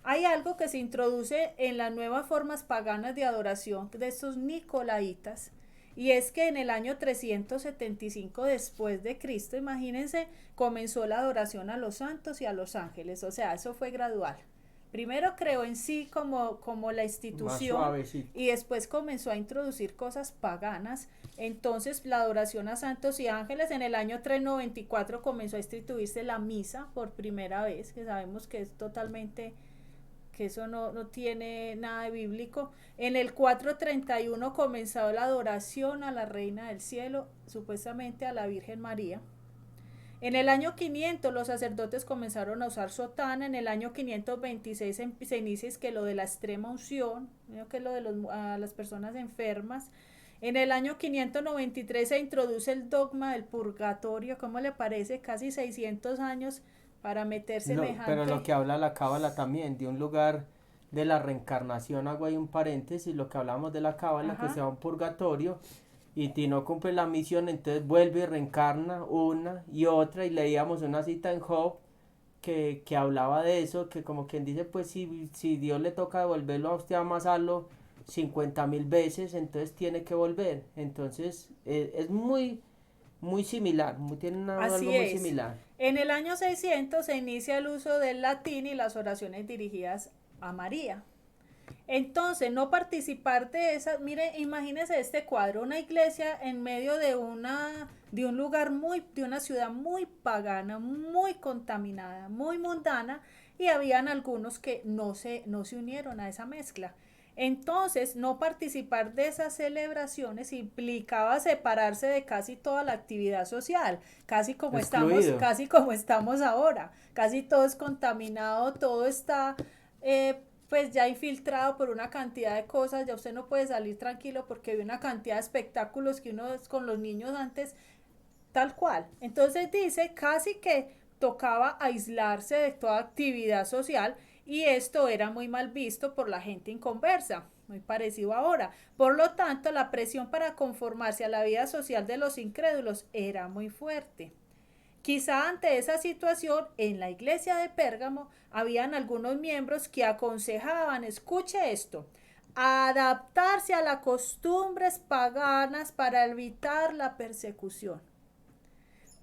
Hay algo que se introduce en las nuevas formas paganas de adoración de estos nicolaitas, y es que en el año 375 después de Cristo, imagínense, comenzó la adoración a los santos y a los ángeles. O sea, eso fue gradual. Primero creó en sí como la Más institución, suavecito. y después comenzó a introducir cosas paganas. Entonces la adoración a santos y ángeles, en el año 394 comenzó a instituirse la misa por primera vez, que sabemos que es totalmente, que eso no tiene nada de bíblico. En el 431 comenzó la adoración a la Reina del Cielo, supuestamente a la Virgen María. En el año 500 los sacerdotes comenzaron a usar sotana. En el año 526 se inicia que lo de la extrema unción, que es lo de las personas enfermas. En el año 593 se introduce el dogma del purgatorio. ¿Cómo le parece? Casi 600 años para meter Pero lo semejante. que habla la cábala también, de un lugar de la reencarnación, hago ahí un paréntesis, lo que hablamos de la cábala, que Ajá. se va a un purgatorio y si no cumple la misión, entonces vuelve y reencarna una y otra, y leíamos una cita en Job que hablaba de eso, que como quien dice, pues si Dios le toca devolverlo a usted a amasarlo 50.000 veces, entonces tiene que volver. Entonces es muy similar, tiene algo Así muy es. similar. En el año 600 se inicia el uso del latín y las oraciones dirigidas a María. Entonces, no participar de esas, mire, imagínese este cuadro, una iglesia en medio de un lugar de una ciudad muy pagana, muy contaminada, muy mundana, y habían algunos que no se unieron a esa mezcla. Entonces, no participar de esas celebraciones implicaba separarse de casi toda la actividad social, Excluido. casi como estamos ahora. Casi todo es contaminado, todo está pues ya infiltrado por una cantidad de cosas, ya usted no puede salir tranquilo porque hay una cantidad de espectáculos que uno con los niños antes, tal cual. Entonces dice casi que tocaba aislarse de toda actividad social y esto era muy mal visto por la gente inconversa, muy parecido ahora. Por lo tanto, la presión para conformarse a la vida social de los incrédulos era muy fuerte. Quizá ante esa situación, en la iglesia de Pérgamo habían algunos miembros que aconsejaban, escuche esto, adaptarse a las costumbres paganas para evitar la persecución.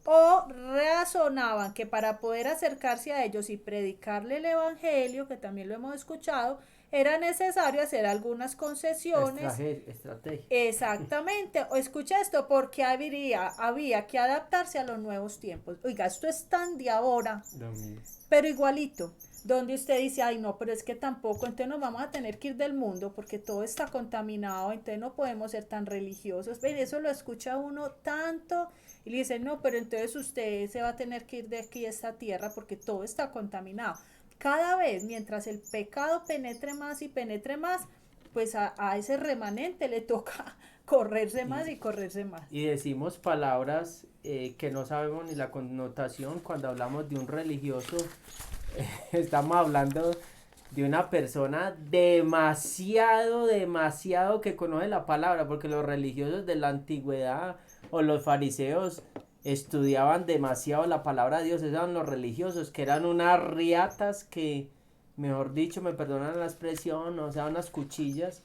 O razonaban que para poder acercarse a ellos y predicarle el Evangelio, que también lo hemos escuchado, era necesario hacer algunas concesiones. Estrategia. Exactamente, o escucha esto, porque había que adaptarse a los nuevos tiempos. Oiga, esto es tan de ahora, Lo mismo. pero igualito, donde usted dice, ay no, pero es que tampoco, entonces nos vamos a tener que ir del mundo porque todo está contaminado, entonces no podemos ser tan religiosos. Ven, eso lo escucha uno tanto y le dice, no, pero entonces usted se va a tener que ir de aquí a esta tierra porque todo está contaminado. Cada vez, mientras el pecado penetre más, pues a ese remanente le toca correrse más Y, y correrse más. y decimos palabras que no sabemos ni la connotación cuando hablamos de un religioso. Estamos hablando de una persona demasiado que conoce la palabra, porque los religiosos de la antigüedad o los fariseos estudiaban demasiado la palabra de Dios. Esos eran los religiosos, que eran unas riatas que, mejor dicho, me perdonan la expresión, o sea, unas cuchillas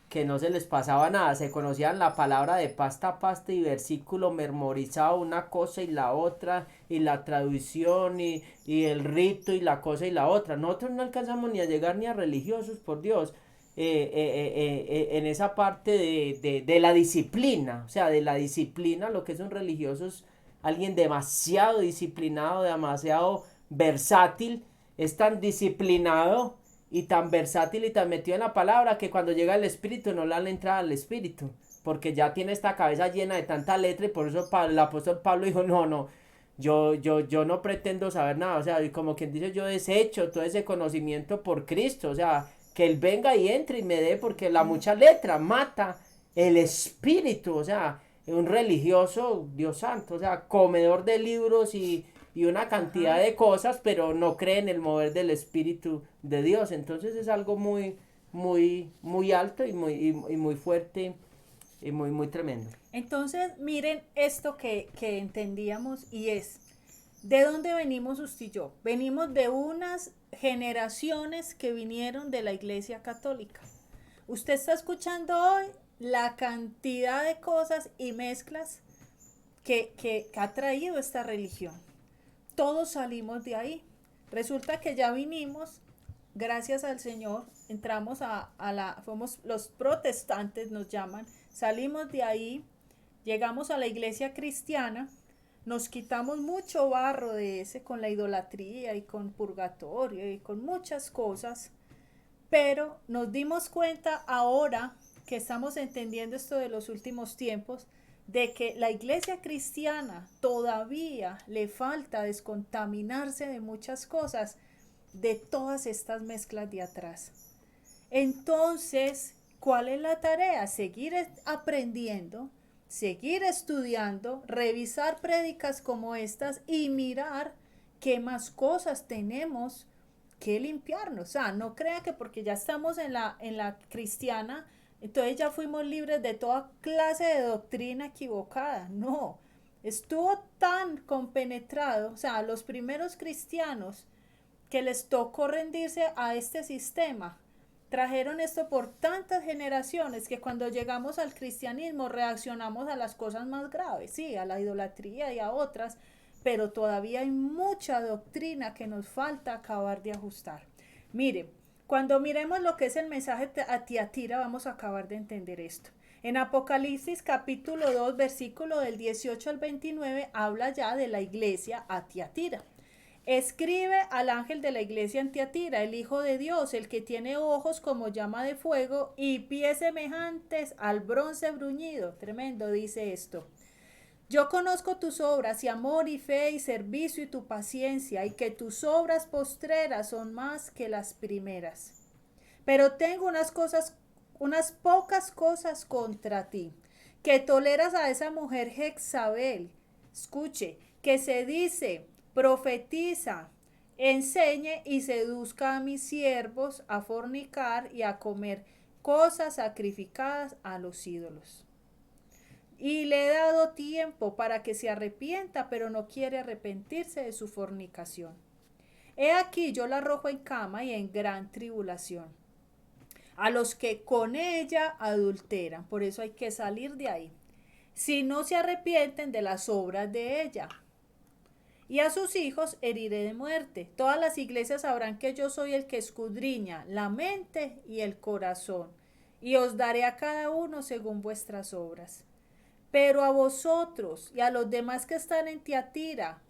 que no se les pasaba nada, se conocían la palabra de pasta a pasta y versículo memorizado, una cosa y la otra, y la traducción y el rito y la cosa y la otra. Nosotros no alcanzamos ni a llegar ni a religiosos, por Dios, en esa parte de la disciplina, o sea, de la disciplina, lo que es un religioso es alguien demasiado disciplinado, demasiado versátil, es tan disciplinado y tan versátil y tan metido en la palabra que cuando llega el espíritu no le da la entrada al espíritu, porque ya tiene esta cabeza llena de tanta letra, y por eso el apóstol Pablo dijo, no, yo no pretendo saber nada, o sea, y como quien dice, yo desecho todo ese conocimiento por Cristo, o sea, que Él venga y entre y me dé, porque la mucha letra mata el espíritu, o sea, un religioso, Dios santo, o sea, comedor de libros y una cantidad Ajá. de cosas, pero no cree en el mover del Espíritu de Dios. Entonces es algo muy alto y muy fuerte y muy tremendo. Entonces, miren esto que entendíamos y es, ¿de dónde venimos usted y yo? Venimos de unas generaciones que vinieron de la Iglesia Católica. Usted está escuchando hoy la cantidad de cosas y mezclas que ha traído esta religión. Todos salimos de ahí. Resulta que ya vinimos, gracias al Señor, entramos fuimos los protestantes, nos llaman, salimos de ahí, llegamos a la iglesia cristiana, nos quitamos mucho barro de ese con la idolatría y con purgatorio y con muchas cosas, pero nos dimos cuenta ahora que estamos entendiendo esto de los últimos tiempos, de que la iglesia cristiana todavía le falta descontaminarse de muchas cosas, de todas estas mezclas de atrás. Entonces, ¿cuál es la tarea? Seguir aprendiendo, seguir estudiando, revisar prédicas como estas y mirar qué más cosas tenemos que limpiarnos. O sea, no crea que porque ya estamos en la cristiana, entonces ya fuimos libres de toda clase de doctrina equivocada. No, estuvo tan compenetrado, o sea, los primeros cristianos que les tocó rendirse a este sistema, trajeron esto por tantas generaciones que cuando llegamos al cristianismo reaccionamos a las cosas más graves, sí, a la idolatría y a otras, pero todavía hay mucha doctrina que nos falta acabar de ajustar. Mire, cuando miremos lo que es el mensaje a Tiatira, vamos a acabar de entender esto. En Apocalipsis capítulo 2, versículo del 18 al 29, habla ya de la iglesia a Tiatira. Escribe al ángel de la iglesia en Tiatira, el Hijo de Dios, el que tiene ojos como llama de fuego y pies semejantes al bronce bruñido. Tremendo, dice esto. Yo conozco tus obras y amor y fe y servicio y tu paciencia y que tus obras postreras son más que las primeras. Pero tengo unas pocas cosas contra ti, que toleras a esa mujer Jezabel, escuche, que se dice, profetiza, enseñe y seduzca a mis siervos a fornicar y a comer cosas sacrificadas a los ídolos. Y le he dado tiempo para que se arrepienta, pero no quiere arrepentirse de su fornicación. He aquí yo la arrojo en cama y en gran tribulación a los que con ella adulteran. Por eso hay que salir de ahí. Si no se arrepienten de las obras de ella. Y a sus hijos heriré de muerte. Todas las iglesias sabrán que yo soy el que escudriña la mente y el corazón. Y os daré a cada uno según vuestras obras. Pero a vosotros y a los demás que están en Tiatira,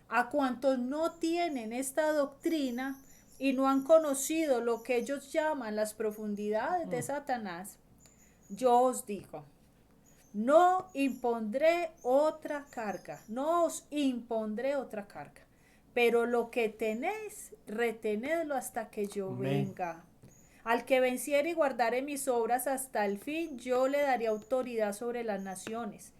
a cuantos no tienen esta doctrina y no han conocido lo que ellos llaman las profundidades de Satanás, yo os digo, no impondré otra carga, no os impondré otra carga, pero lo que tenéis, retenedlo hasta que yo Amén. venga. Al que venciere y guardare mis obras hasta el fin, yo le daré autoridad sobre las naciones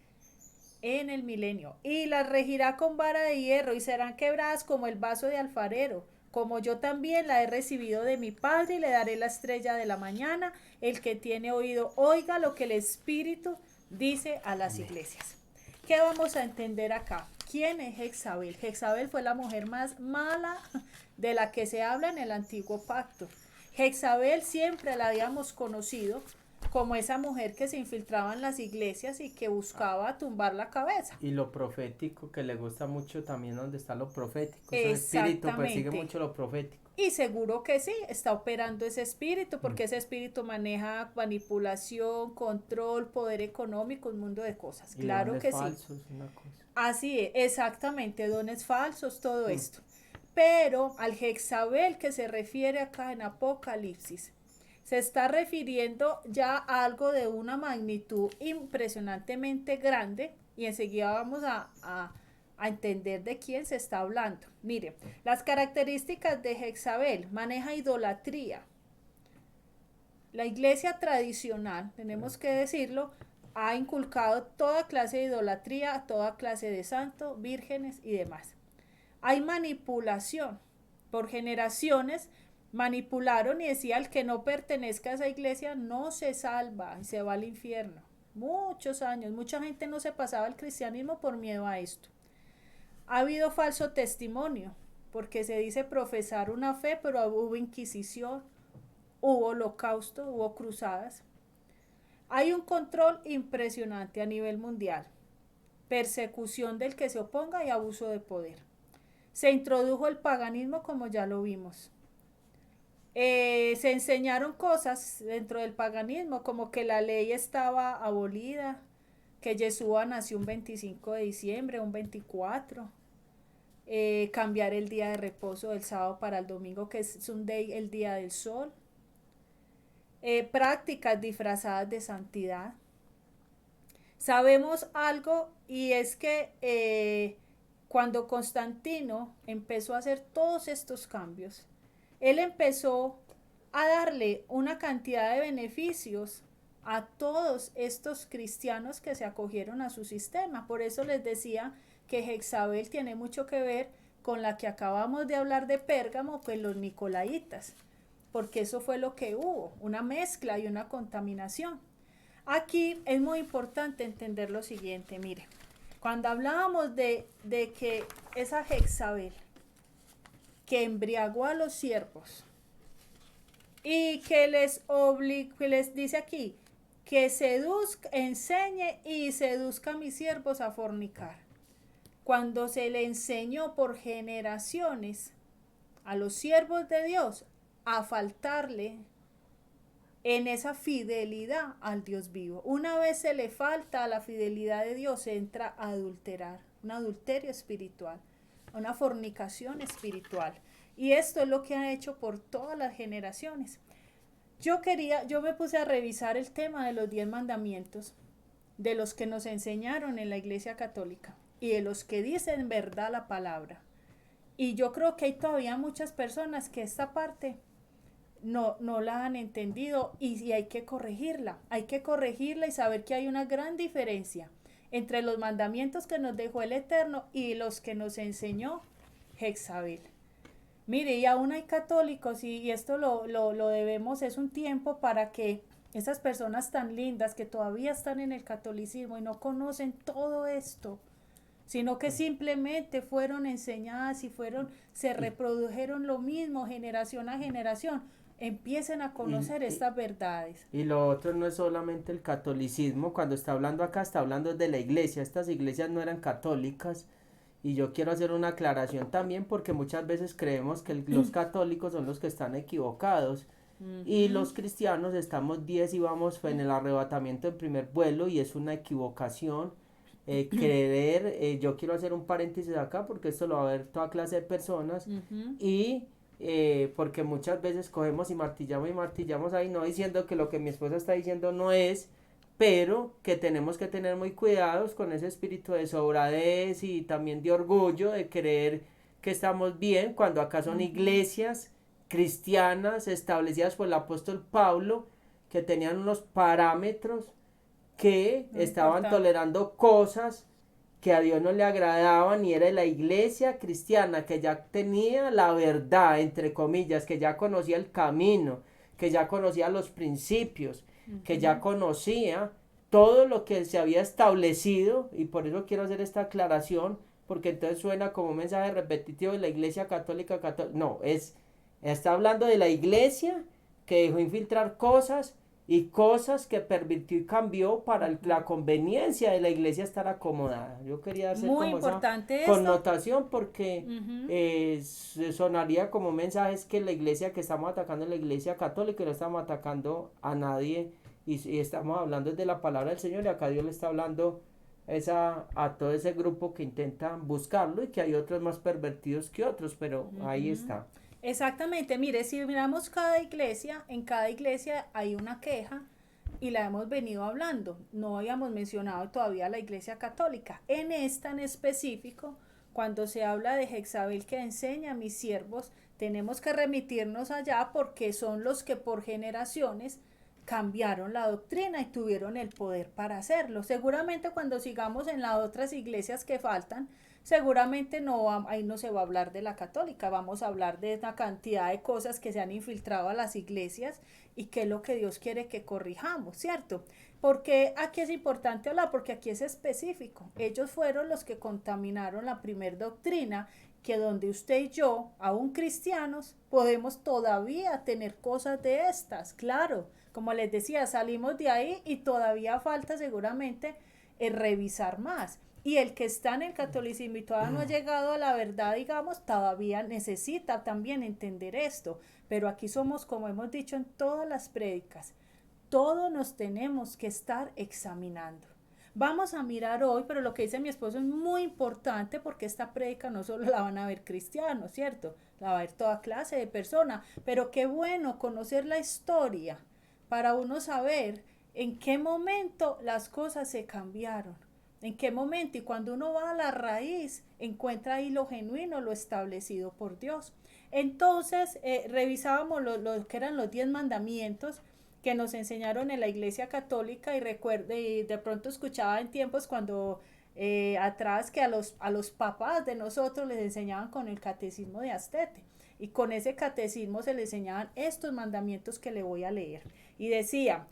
en el milenio, y las regirá con vara de hierro, y serán quebradas como el vaso de alfarero, como yo también la he recibido de mi Padre, y le daré la estrella de la mañana. El que tiene oído, oiga lo que el Espíritu dice a las iglesias. ¿Qué vamos a entender acá? ¿Quién es Jezabel? Jezabel fue la mujer más mala de la que se habla en el antiguo pacto. Jezabel siempre la habíamos conocido como esa mujer que se infiltraba en las iglesias y que buscaba tumbar la cabeza. Y lo profético, que le gusta mucho también donde está lo profético. Ese espíritu persigue Exactamente. mucho lo profético. Y seguro que sí, está operando ese espíritu, porque ese espíritu maneja manipulación, control, poder económico, un mundo de cosas. Y Claro dones que sí. falsos, una cosa. Así es, exactamente, dones falsos, todo esto. Pero al Jezabel que se refiere acá en Apocalipsis, se está refiriendo ya a algo de una magnitud impresionantemente grande, y enseguida vamos a entender de quién se está hablando. Mire, las características de Jezabel: maneja idolatría. La iglesia tradicional, tenemos que decirlo, ha inculcado toda clase de idolatría, toda clase de santos, vírgenes y demás. Hay manipulación. Por generaciones manipularon y decía: el que no pertenezca a esa iglesia no se salva y se va al infierno. Muchos años, mucha gente no se pasaba al cristianismo por miedo a esto. Ha habido falso testimonio, porque se dice profesar una fe, pero hubo inquisición, hubo holocausto, hubo cruzadas. Hay un control impresionante a nivel mundial, persecución del que se oponga y abuso de poder. Se introdujo el paganismo, como ya lo vimos. Se enseñaron cosas dentro del paganismo, como que la ley estaba abolida, que Yeshua nació un 25 de diciembre, un 24. Cambiar el día de reposo del sábado para el domingo, que es Sunday, el día del sol. Prácticas disfrazadas de santidad. Sabemos algo, y es que cuando Constantino empezó a hacer todos estos cambios, él empezó a darle una cantidad de beneficios a todos estos cristianos que se acogieron a su sistema. Por eso les decía que Jezabel tiene mucho que ver con la que acabamos de hablar de Pérgamo, pues los nicolaitas, porque eso fue lo que hubo, una mezcla y una contaminación. Aquí es muy importante entender lo siguiente, mire, cuando hablábamos de que esa Jezabel que embriagó a los siervos y que les dice aquí, que seduzca, enseñe y seduzca a mis siervos a fornicar. Cuando se le enseñó por generaciones a los siervos de Dios a faltarle en esa fidelidad al Dios vivo. Una vez se le falta a la fidelidad de Dios, se entra a adulterar, un adulterio espiritual, una fornicación espiritual. Y esto es lo que ha hecho por todas las generaciones. Yo me puse a revisar el tema de los 10 mandamientos, de los que nos enseñaron en la Iglesia Católica y de los que dicen verdad la palabra. Y yo creo que hay todavía muchas personas que esta parte no la han entendido y hay que corregirla. Hay que corregirla y saber que hay una gran diferencia entre los mandamientos que nos dejó el Eterno y los que nos enseñó Jezabel. Mire, y aún hay católicos y esto lo debemos, es un tiempo para que esas personas tan lindas que todavía están en el catolicismo y no conocen todo esto, sino que simplemente fueron enseñadas y se reprodujeron lo mismo generación a generación, empiecen a conocer estas verdades. Y lo otro no es solamente el catolicismo, cuando está hablando acá está hablando de la iglesia, estas iglesias no eran católicas. Y yo quiero hacer una aclaración también porque muchas veces creemos que los católicos son los que están equivocados y los cristianos estamos 10 y vamos en el arrebatamiento en primer vuelo y es una equivocación creer, yo quiero hacer un paréntesis acá porque esto lo va a ver toda clase de personas y porque muchas veces cogemos y martillamos ahí, no diciendo que lo que mi esposa está diciendo no es, pero que tenemos que tener muy cuidados con ese espíritu de sobradez y también de orgullo de creer que estamos bien cuando acá son iglesias cristianas establecidas por el apóstol Pablo que tenían unos parámetros que estaban tolerando cosas que a Dios no le agradaban y era la iglesia cristiana que ya tenía la verdad, entre comillas, que ya conocía el camino, que ya conocía los principios, que ya conocía todo lo que se había establecido, y por eso quiero hacer esta aclaración, porque entonces suena como un mensaje repetitivo de la iglesia católica, no, está hablando de la iglesia que dejó infiltrar cosas y cosas que permitió y cambió para la conveniencia de la iglesia estar acomodada. Yo quería hacer muy como importante esa connotación porque sonaría como mensajes que la iglesia que estamos atacando es la iglesia católica y no estamos atacando a nadie y estamos hablando de la palabra del Señor y acá Dios le está hablando a todo ese grupo que intenta buscarlo y que hay otros más pervertidos que otros, pero ahí está. Exactamente, mire, si miramos cada iglesia, en cada iglesia hay una queja y la hemos venido hablando. No habíamos mencionado todavía la iglesia católica. En esta en específico, cuando se habla de Jezabel que enseña a mis siervos, tenemos que remitirnos allá porque son los que por generaciones cambiaron la doctrina y tuvieron el poder para hacerlo. Seguramente cuando sigamos en las otras iglesias que faltan, seguramente ahí no se va a hablar de la católica, vamos a hablar de una cantidad de cosas que se han infiltrado a las iglesias y que es lo que Dios quiere que corrijamos, ¿cierto? Porque aquí es importante hablar, porque aquí es específico. Ellos fueron los que contaminaron la primer doctrina, que donde usted y yo, aún cristianos, podemos todavía tener cosas de estas, claro. Como les decía, salimos de ahí y todavía falta seguramente revisar más. Y el que está en el catolicismo y todavía no ha llegado a la verdad, digamos, todavía necesita también entender esto. Pero aquí somos, como hemos dicho en todas las prédicas, todos nos tenemos que estar examinando. Vamos a mirar hoy, pero lo que dice mi esposo es muy importante porque esta prédica no solo la van a ver cristianos, ¿cierto? La va a ver toda clase de personas. Pero qué bueno conocer la historia para uno saber en qué momento las cosas se cambiaron. ¿En qué momento? Y cuando uno va a la raíz, encuentra ahí lo genuino, lo establecido por Dios. Entonces, revisábamos lo que eran los 10 mandamientos que nos enseñaron en la Iglesia Católica y de pronto escuchaba en tiempos cuando atrás que a los papás de nosotros les enseñaban con el catecismo de Astete. Y con ese catecismo se les enseñaban estos mandamientos que le voy a leer. Y decía,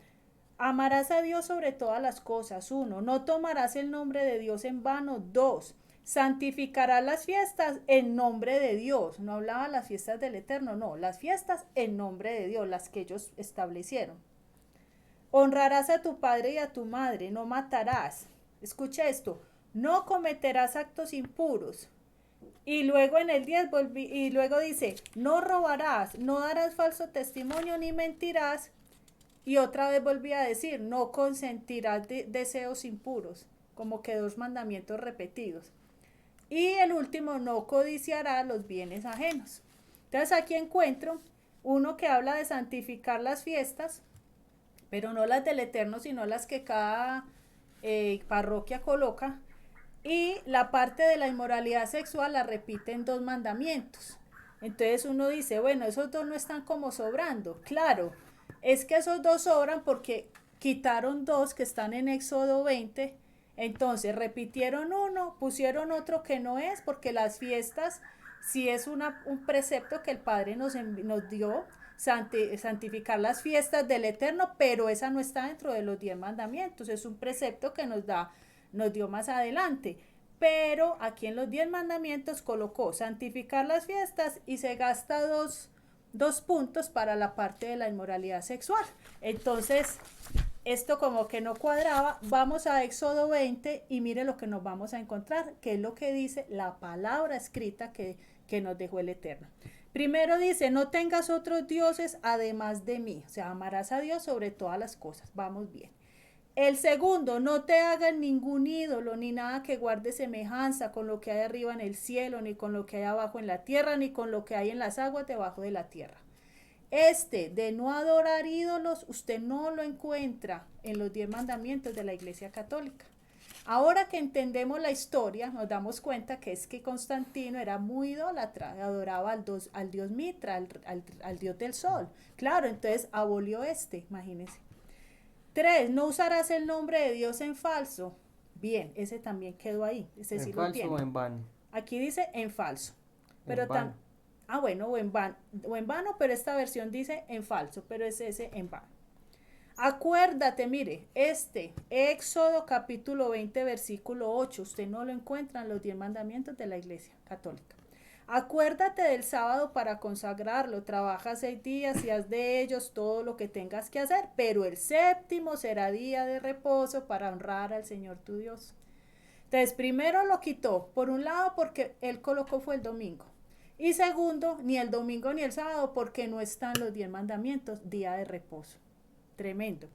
amarás a Dios sobre todas las cosas. 1. No tomarás el nombre de Dios en vano. 2. Santificarás las fiestas en nombre de Dios. No hablaba las fiestas del Eterno, no, las fiestas en nombre de Dios, las que ellos establecieron. Honrarás a tu padre y a tu madre, no matarás. Escucha esto, no cometerás actos impuros. Y luego en el 10 y luego dice, no robarás, no darás falso testimonio ni mentirás. Y otra vez volví a decir, no consentirás deseos impuros, como que 2 mandamientos repetidos. Y el último, no codiciarás los bienes ajenos. Entonces aquí encuentro uno que habla de santificar las fiestas, pero no las del Eterno, sino las que cada parroquia coloca. Y la parte de la inmoralidad sexual la repite en 2 mandamientos. Entonces uno dice, bueno, esos 2 no están como sobrando. Claro, es que esos 2 sobran porque quitaron 2 que están en Éxodo 20. Entonces repitieron uno, pusieron otro que no es, porque las fiestas, si es un precepto que el Padre nos dio, santificar las fiestas del Eterno, pero esa no está dentro de los 10 mandamientos, es un precepto que nos dio más adelante. Pero aquí en los 10 mandamientos colocó santificar las fiestas y se gasta 2 puntos para la parte de la inmoralidad sexual. Entonces, esto como que no cuadraba. Vamos a Éxodo 20 y mire lo que nos vamos a encontrar, que es lo que dice la palabra escrita que nos dejó el Eterno. Primero dice, no tengas otros dioses además de mí. O sea, amarás a Dios sobre todas las cosas. Vamos bien. El segundo, no te hagas ningún ídolo, ni nada que guarde semejanza con lo que hay arriba en el cielo, ni con lo que hay abajo en la tierra, ni con lo que hay en las aguas debajo de la tierra. De no adorar ídolos, usted no lo encuentra en los 10 mandamientos de la Iglesia Católica. Ahora que entendemos la historia, nos damos cuenta que es que Constantino era muy idólatra, adoraba al dios Mitra, al dios del sol. Claro, entonces abolió imagínense. 3. No usarás el nombre de Dios en falso. Bien, ese también quedó ahí. Ese sí lo entiendo. ¿En falso o en vano? Aquí dice en falso. Pero En vano. bueno, o en vano, pero esta versión dice en falso, pero es ese en vano. Acuérdate, mire, Éxodo capítulo 20, versículo 8, usted no lo encuentra en los 10 mandamientos de la Iglesia Católica. Acuérdate del sábado para consagrarlo, trabaja 6 días y haz de ellos todo lo que tengas que hacer, pero el 7º será día de reposo para honrar al Señor tu Dios. Entonces, primero lo quitó, por un lado porque él colocó fue el domingo, y segundo, ni el domingo ni el sábado porque no están los 10 mandamientos, día de reposo. Tremendo.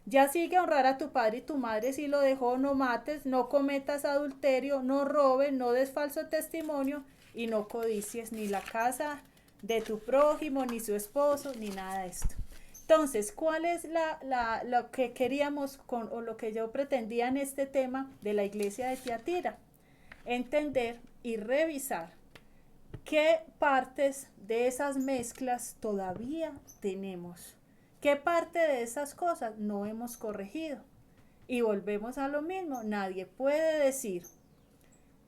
Ya sigue honrar a tu padre y tu madre si lo dejó, no mates, no cometas adulterio, no robes, no des falso testimonio y no codicies ni la casa de tu prójimo, ni su esposo, ni nada de esto. Entonces, ¿cuál es lo que queríamos o lo que yo pretendía en este tema de la iglesia de Tiatira? Entender y revisar qué partes de esas mezclas todavía tenemos. ¿Qué parte de esas cosas no hemos corregido? Y volvemos a lo mismo, nadie puede decir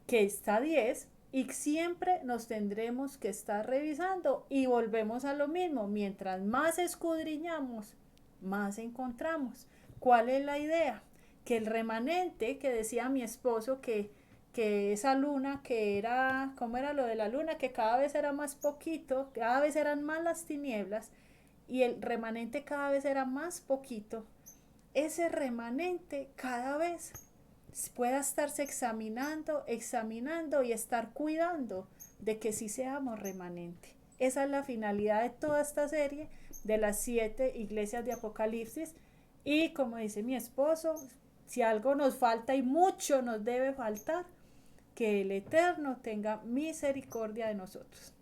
que está 10 y siempre nos tendremos que estar revisando y volvemos a lo mismo, mientras más escudriñamos, más encontramos. ¿Cuál es la idea? Que el remanente que decía mi esposo que esa luna que era, ¿cómo era lo de la luna? Que cada vez era más poquito, cada vez eran más las tinieblas, y el remanente cada vez era más poquito, ese remanente cada vez pueda estarse examinando y estar cuidando de que sí seamos remanente. Esa es la finalidad de toda esta serie de las 7 iglesias de Apocalipsis. Y como dice mi esposo, si algo nos falta y mucho nos debe faltar, que el Eterno tenga misericordia de nosotros.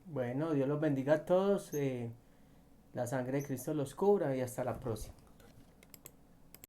Bueno, Dios los bendiga a todos. La sangre de Cristo los cubra y hasta la próxima.